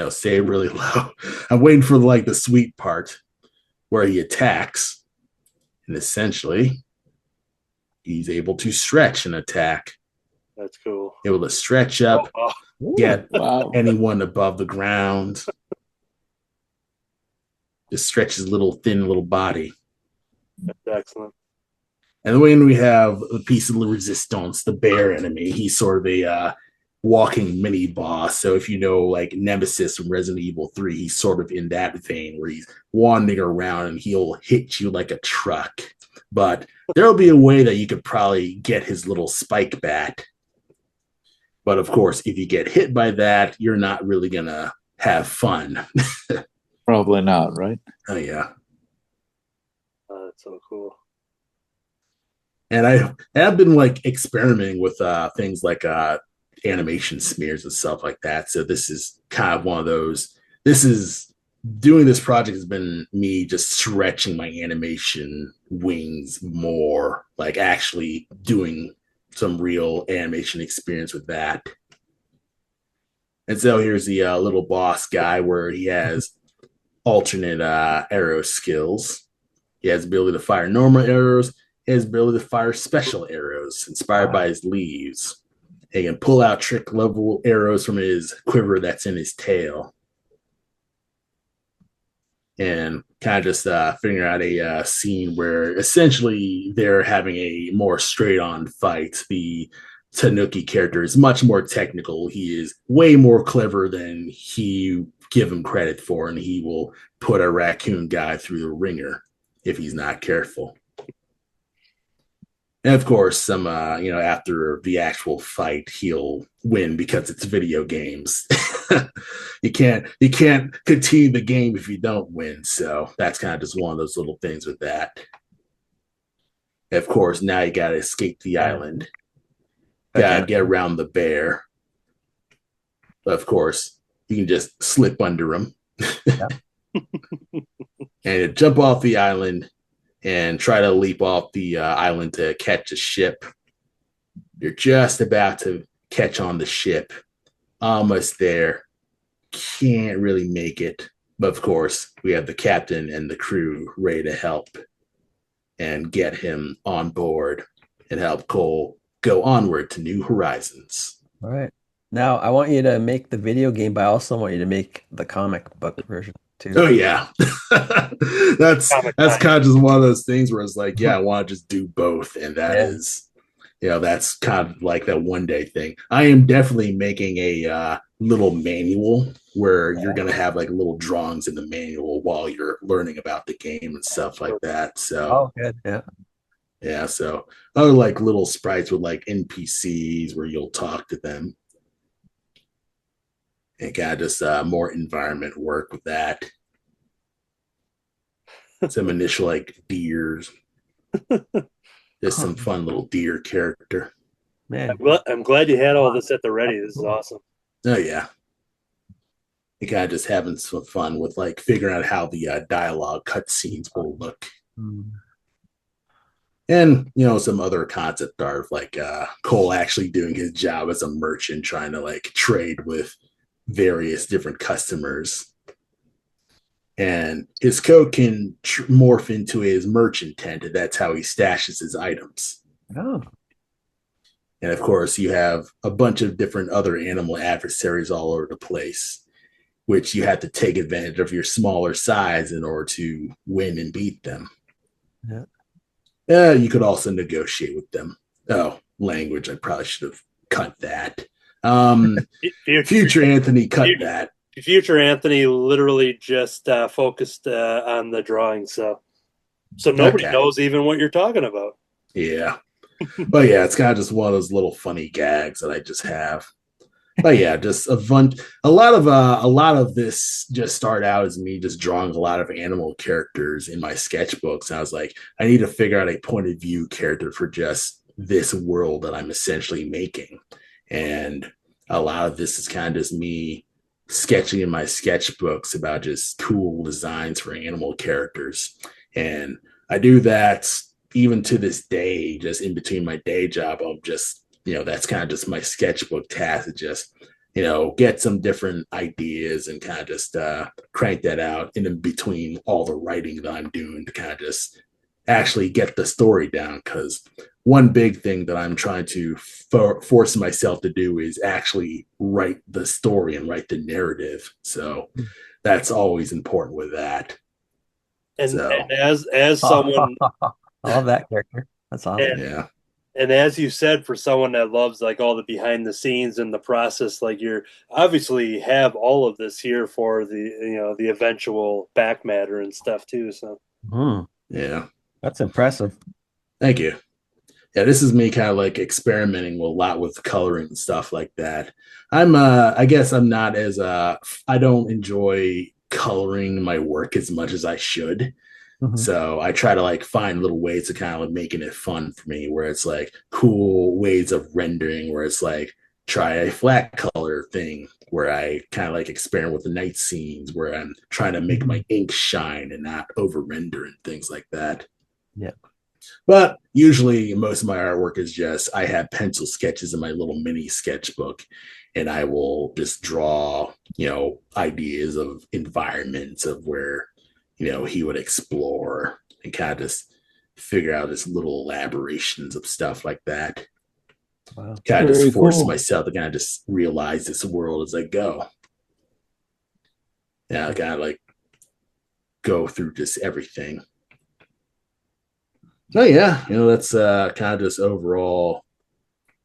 stay really low. I'm waiting for like the sweet part where he attacks. And essentially, he's able to stretch and attack. That's cool. Able to stretch up, get anyone above the ground. Just stretch his thin little body. That's excellent. And then we have the piece of the resistance, the bear enemy. He's sort of a walking mini boss. So if you know like Nemesis from Resident Evil 3, he's sort of in that vein where he's wandering around and he'll hit you like a truck. But there'll be a way that you could probably get his little spike bat. But of course, if you get hit by that, you're not really going to have fun. Probably not, right? Oh, yeah. That's so cool. And I've been like experimenting with things like animation smears and stuff like that. So this is kind of one of those. Doing this project has been me just stretching my animation wings more, like actually doing some real animation experience with that. And so here's the little boss guy where he has alternate arrow skills. He has the ability to fire normal arrows. He has the ability to fire special arrows inspired by his leaves. He can pull out trick level arrows from his quiver that's in his tail. And kind of just figuring out a scene where essentially they're having a more straight-on fight. The Tanuki character is much more technical. He is way more clever than he give him credit for, and he will put a raccoon guy through the ringer if he's not careful. And of course, after the actual fight, he'll win because it's video games. you can't continue the game if you don't win. So that's kind of just one of those little things with that. And of course, now you got to escape the island. Got to get around the bear. But of course, you can just slip under him and jump off the island and try to leap off the island to catch a ship. You're just about to catch on the ship. Almost there. Can't really make it. But of course, we have the captain and the crew ready to help and get him on board and help Cole go onward to new horizons. All right. Now, I want you to make the video game, but I also want you to make the comic book version too. Oh, yeah. that's kind of just one of those things where it's like, yeah, I want to just do both. And that is, that's kind of like that one day thing. I am definitely making a little manual where you're going to have like little drawings in the manual while you're learning about the game and stuff like that. So, good. Yeah. Yeah. So, other like little sprites with like NPCs where you'll talk to them. And kind of just more environment work with that. Some initial like deers. Just some fun little deer character. Man, I'm glad you had all this at the ready. This is awesome. Oh yeah. You kind of just having some fun with like figuring out how the dialogue cutscenes will look. And some other concept art of like Cole actually doing his job as a merchant, trying to like trade with various different customers, and his coat can morph into his merchant tent, and that's how he stashes his items. And of course, you have a bunch of different other animal adversaries all over the place, which you have to take advantage of your smaller size in order to win and beat them. You could also negotiate with them. Language, I probably should have cut that. Future Anthony cut that. Future Anthony literally just focused on the drawing, so nobody knows even what you're talking about. Yeah. But yeah, it's kind of just one of those little funny gags that I just have. But yeah, just a lot of this just started out as me just drawing a lot of animal characters in my sketchbooks. And I was like, I need to figure out a point of view character for just this world that I'm essentially making. And a lot of this is kind of just me sketching in my sketchbooks about just cool designs for animal characters. And I do that even to this day, just in between my day job. I'm just, that's kind of just my sketchbook task to just, get some different ideas and kind of just crank that out in between all the writing that I'm doing to kind of just actually get the story down. Because one big thing that I'm trying to force myself to do is actually write the story and write the narrative. So that's always important with that. And as someone, I love that character. That's awesome. And as you said, for someone that loves like all the behind the scenes and the process, like you're obviously have all of this here for the the eventual back matter and stuff too. So yeah, that's impressive. Thank you. Yeah, this is me kind of like experimenting a lot with coloring and stuff like that. I guess I'm not as I don't enjoy coloring my work as much as I should. So I try to like find little ways to kind of like making it fun for me, where it's like cool ways of rendering, where it's like try a flat color thing, where I kind of like experiment with the night scenes, where I'm trying to make my ink shine and not over render and things like that. Yeah. But usually most of my artwork is just, I have pencil sketches in my little mini sketchbook, and I will just draw, ideas of environments of where, he would explore and kind of just figure out his little elaborations of stuff like that. Wow. Kind of just force myself to kind of just realize this world as I go. Yeah, I kind of like go through just everything. Oh yeah, that's kind of just overall,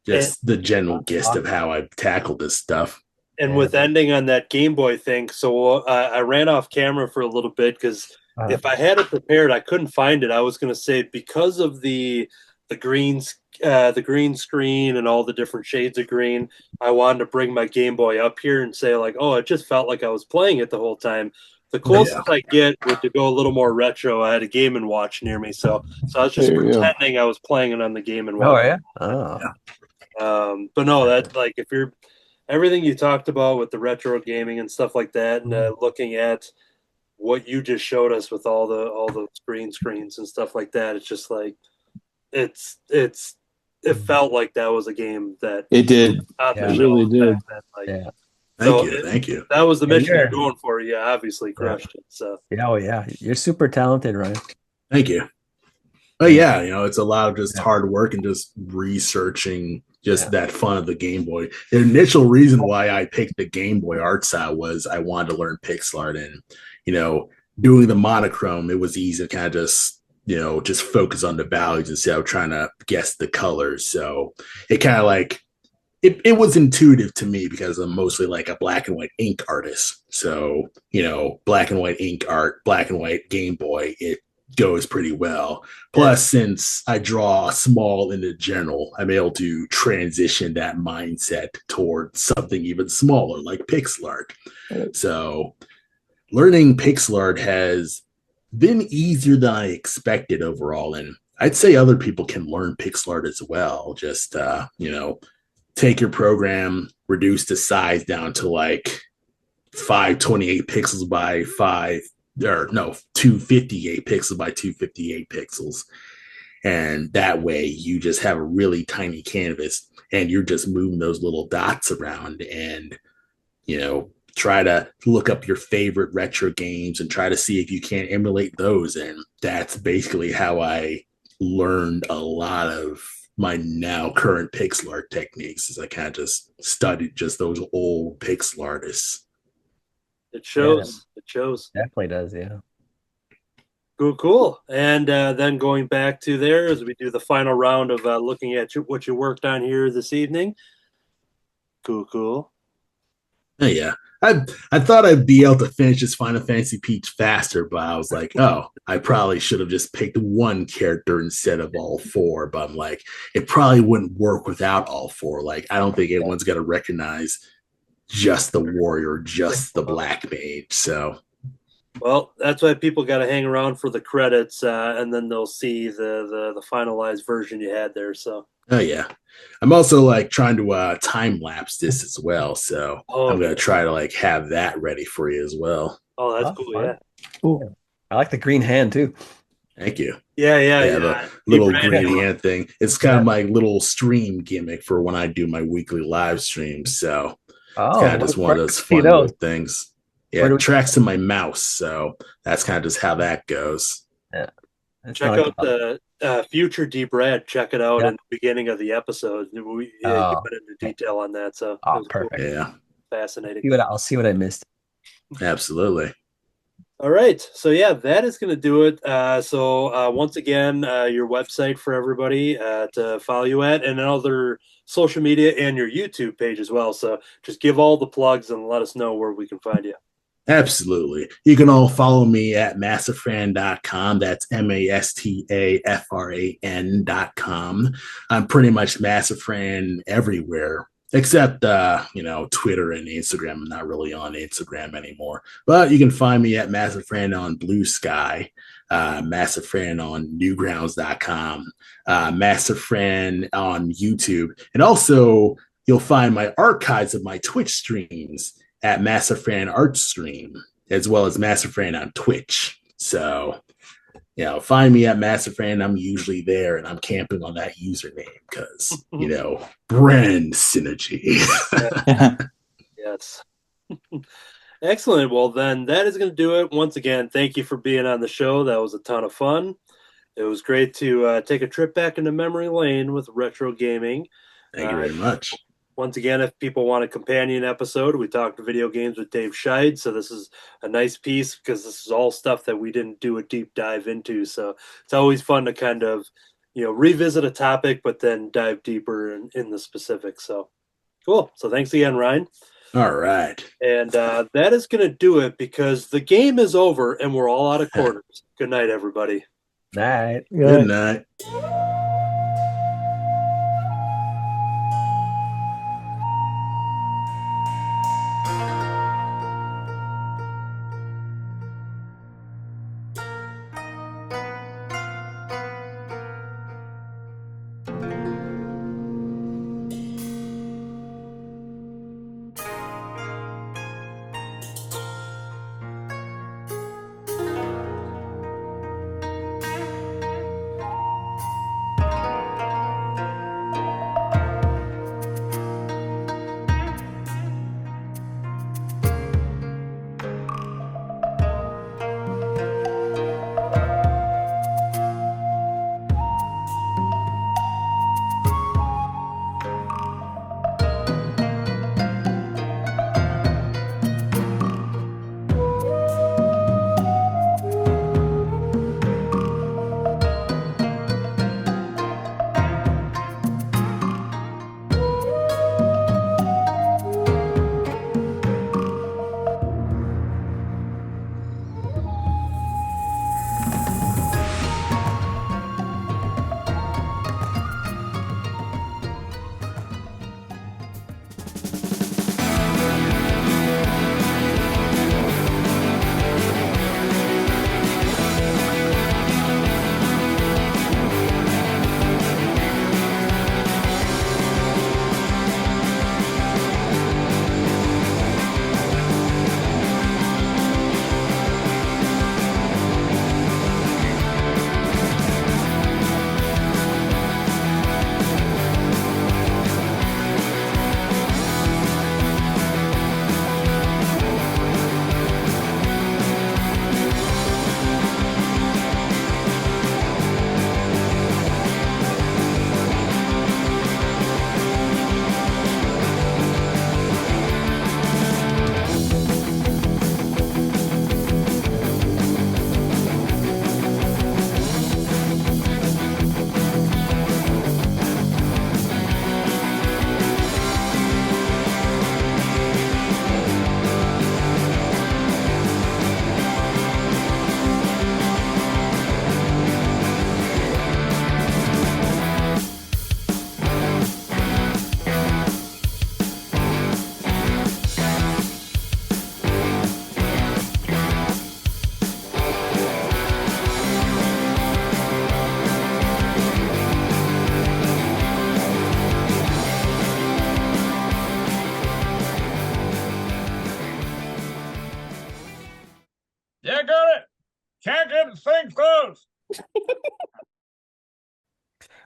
just the general gist of how I tackle this stuff. And with ending on that Game Boy thing, so I ran off camera for a little bit because if I had it prepared, I couldn't find it. I was going to say because of the green screen and all the different shades of green, I wanted to bring my Game Boy up here and say like, oh, it just felt like I was playing it the whole time. The closest I get would to go a little more retro. I had a Game and Watch near me, so I was just pretending I was playing it on the Game and Watch. Oh yeah. Oh. Yeah. But no, that like if you're everything you talked about with the retro gaming and stuff like that, and looking at what you just showed us with all the green screens and stuff like that, it's just like it felt like that was a game that it did. It really did. Like, yeah. Thank you. That was the mission you're going for. You obviously crushed it. So you're super talented, Ryan. Thank you. But yeah, it's a lot of just hard work and just researching that fun of the Game Boy. The initial reason why I picked the Game Boy art style was I wanted to learn pixel art, and doing the monochrome, it was easy to kind of just focus on the values instead of trying to guess the colors. So it kind of like it was intuitive to me because I'm mostly like a black and white ink artist. So black and white ink art, black and white Game Boy, it goes pretty well. Plus, since I draw small in the general, I'm able to transition that mindset towards something even smaller like pixel art. So learning pixel art has been easier than I expected overall, and I'd say other people can learn pixel art as well. Just take your program, reduce the size down to like 528 pixels by 258 pixels by 258 pixels. And that way you just have a really tiny canvas and you're just moving those little dots around and, try to look up your favorite retro games and try to see if you can emulate those. And that's basically how I learned a lot of my now current pixel art techniques, is I kind of just studied just those old pixel artists. It shows. It shows. Definitely does, yeah. Cool. And then going back to there as we do the final round of looking at what you worked on here this evening. Cool. Oh, yeah. I thought I'd be able to finish this Final Fantasy Peach faster, but I was like, I probably should have just picked one character instead of all four. But I'm like, it probably wouldn't work without all four. Like, I don't think anyone's going to recognize just the warrior, just the black mage. So, well, that's why people got to hang around for the credits, and then they'll see the finalized version you had there. So, oh yeah, I'm also like trying to time lapse this as well. So I'm gonna try to like have that ready for you as well. Oh, that's cool. Fun. Yeah, cool. I like the green hand too. Thank you. Yeah. The little green hand thing. It's kind of my little stream gimmick for when I do my weekly live streams. So it's kind of just one of those fun little things. Yeah, it tracks to my mouse, so that's kind of just how that goes. Yeah. Check out the future D. Brad. Check it out in the beginning of the episode. We went into detail on that, so perfect. Cool. Yeah, fascinating. I'll see what I missed. Absolutely. All right, so yeah, that is going to do it. So once again, your website for everybody to follow you at, and other social media and your YouTube page as well. So just give all the plugs and let us know where we can find you. Absolutely. You can all follow me at masterfran.com. That's MASTAFRAN.com. I'm pretty much Masterfran everywhere, except, Twitter and Instagram. I'm not really on Instagram anymore. But you can find me at Masterfran on Blue Sky, Masterfran on Newgrounds.com, Masterfran on YouTube. And also, you'll find my archives of my Twitch streams at Masterfran Art Stream, as well as Masterfran on Twitch. So, find me at Masterfran. I'm usually there, and I'm camping on that username because, brand synergy. Yes. Excellent. Well, then that is going to do it. Once again, thank you for being on the show. That was a ton of fun. It was great to take a trip back into memory lane with retro gaming. Thank you very much. Once again, if people want a companion episode, we talked video games with Dave Scheid. So this is a nice piece because this is all stuff that we didn't do a deep dive into. So it's always fun to kind of, revisit a topic, but then dive deeper in the specifics. So cool. So thanks again, Ryan. All right. And that is going to do it because the game is over and we're all out of quarters. Good night, everybody. Night. Good night. You got it. Can't get the thing closed.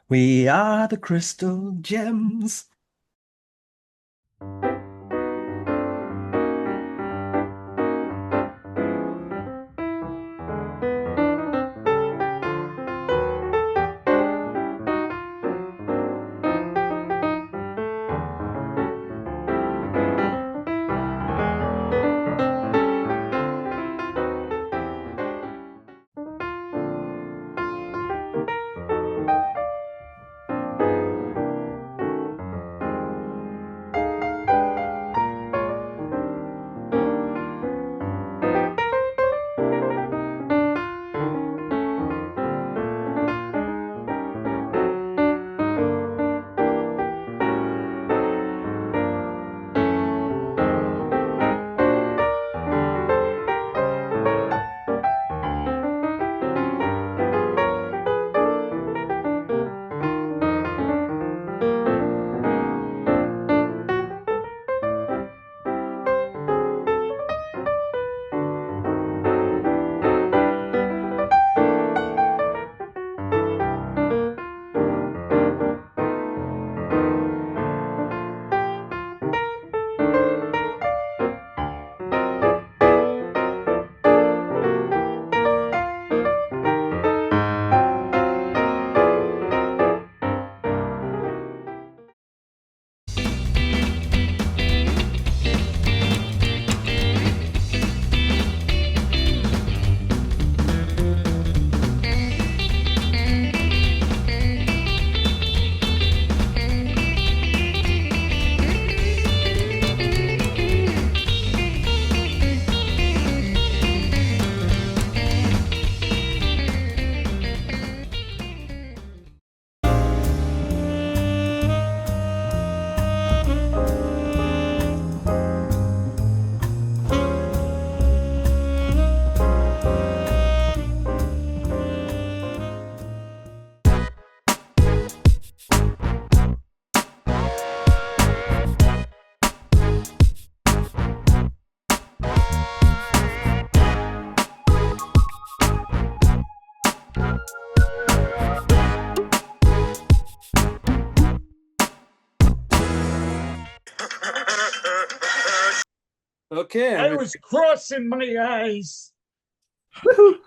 We are the Crystal Gems. Okay, I was crossing my eyes. Woohoo!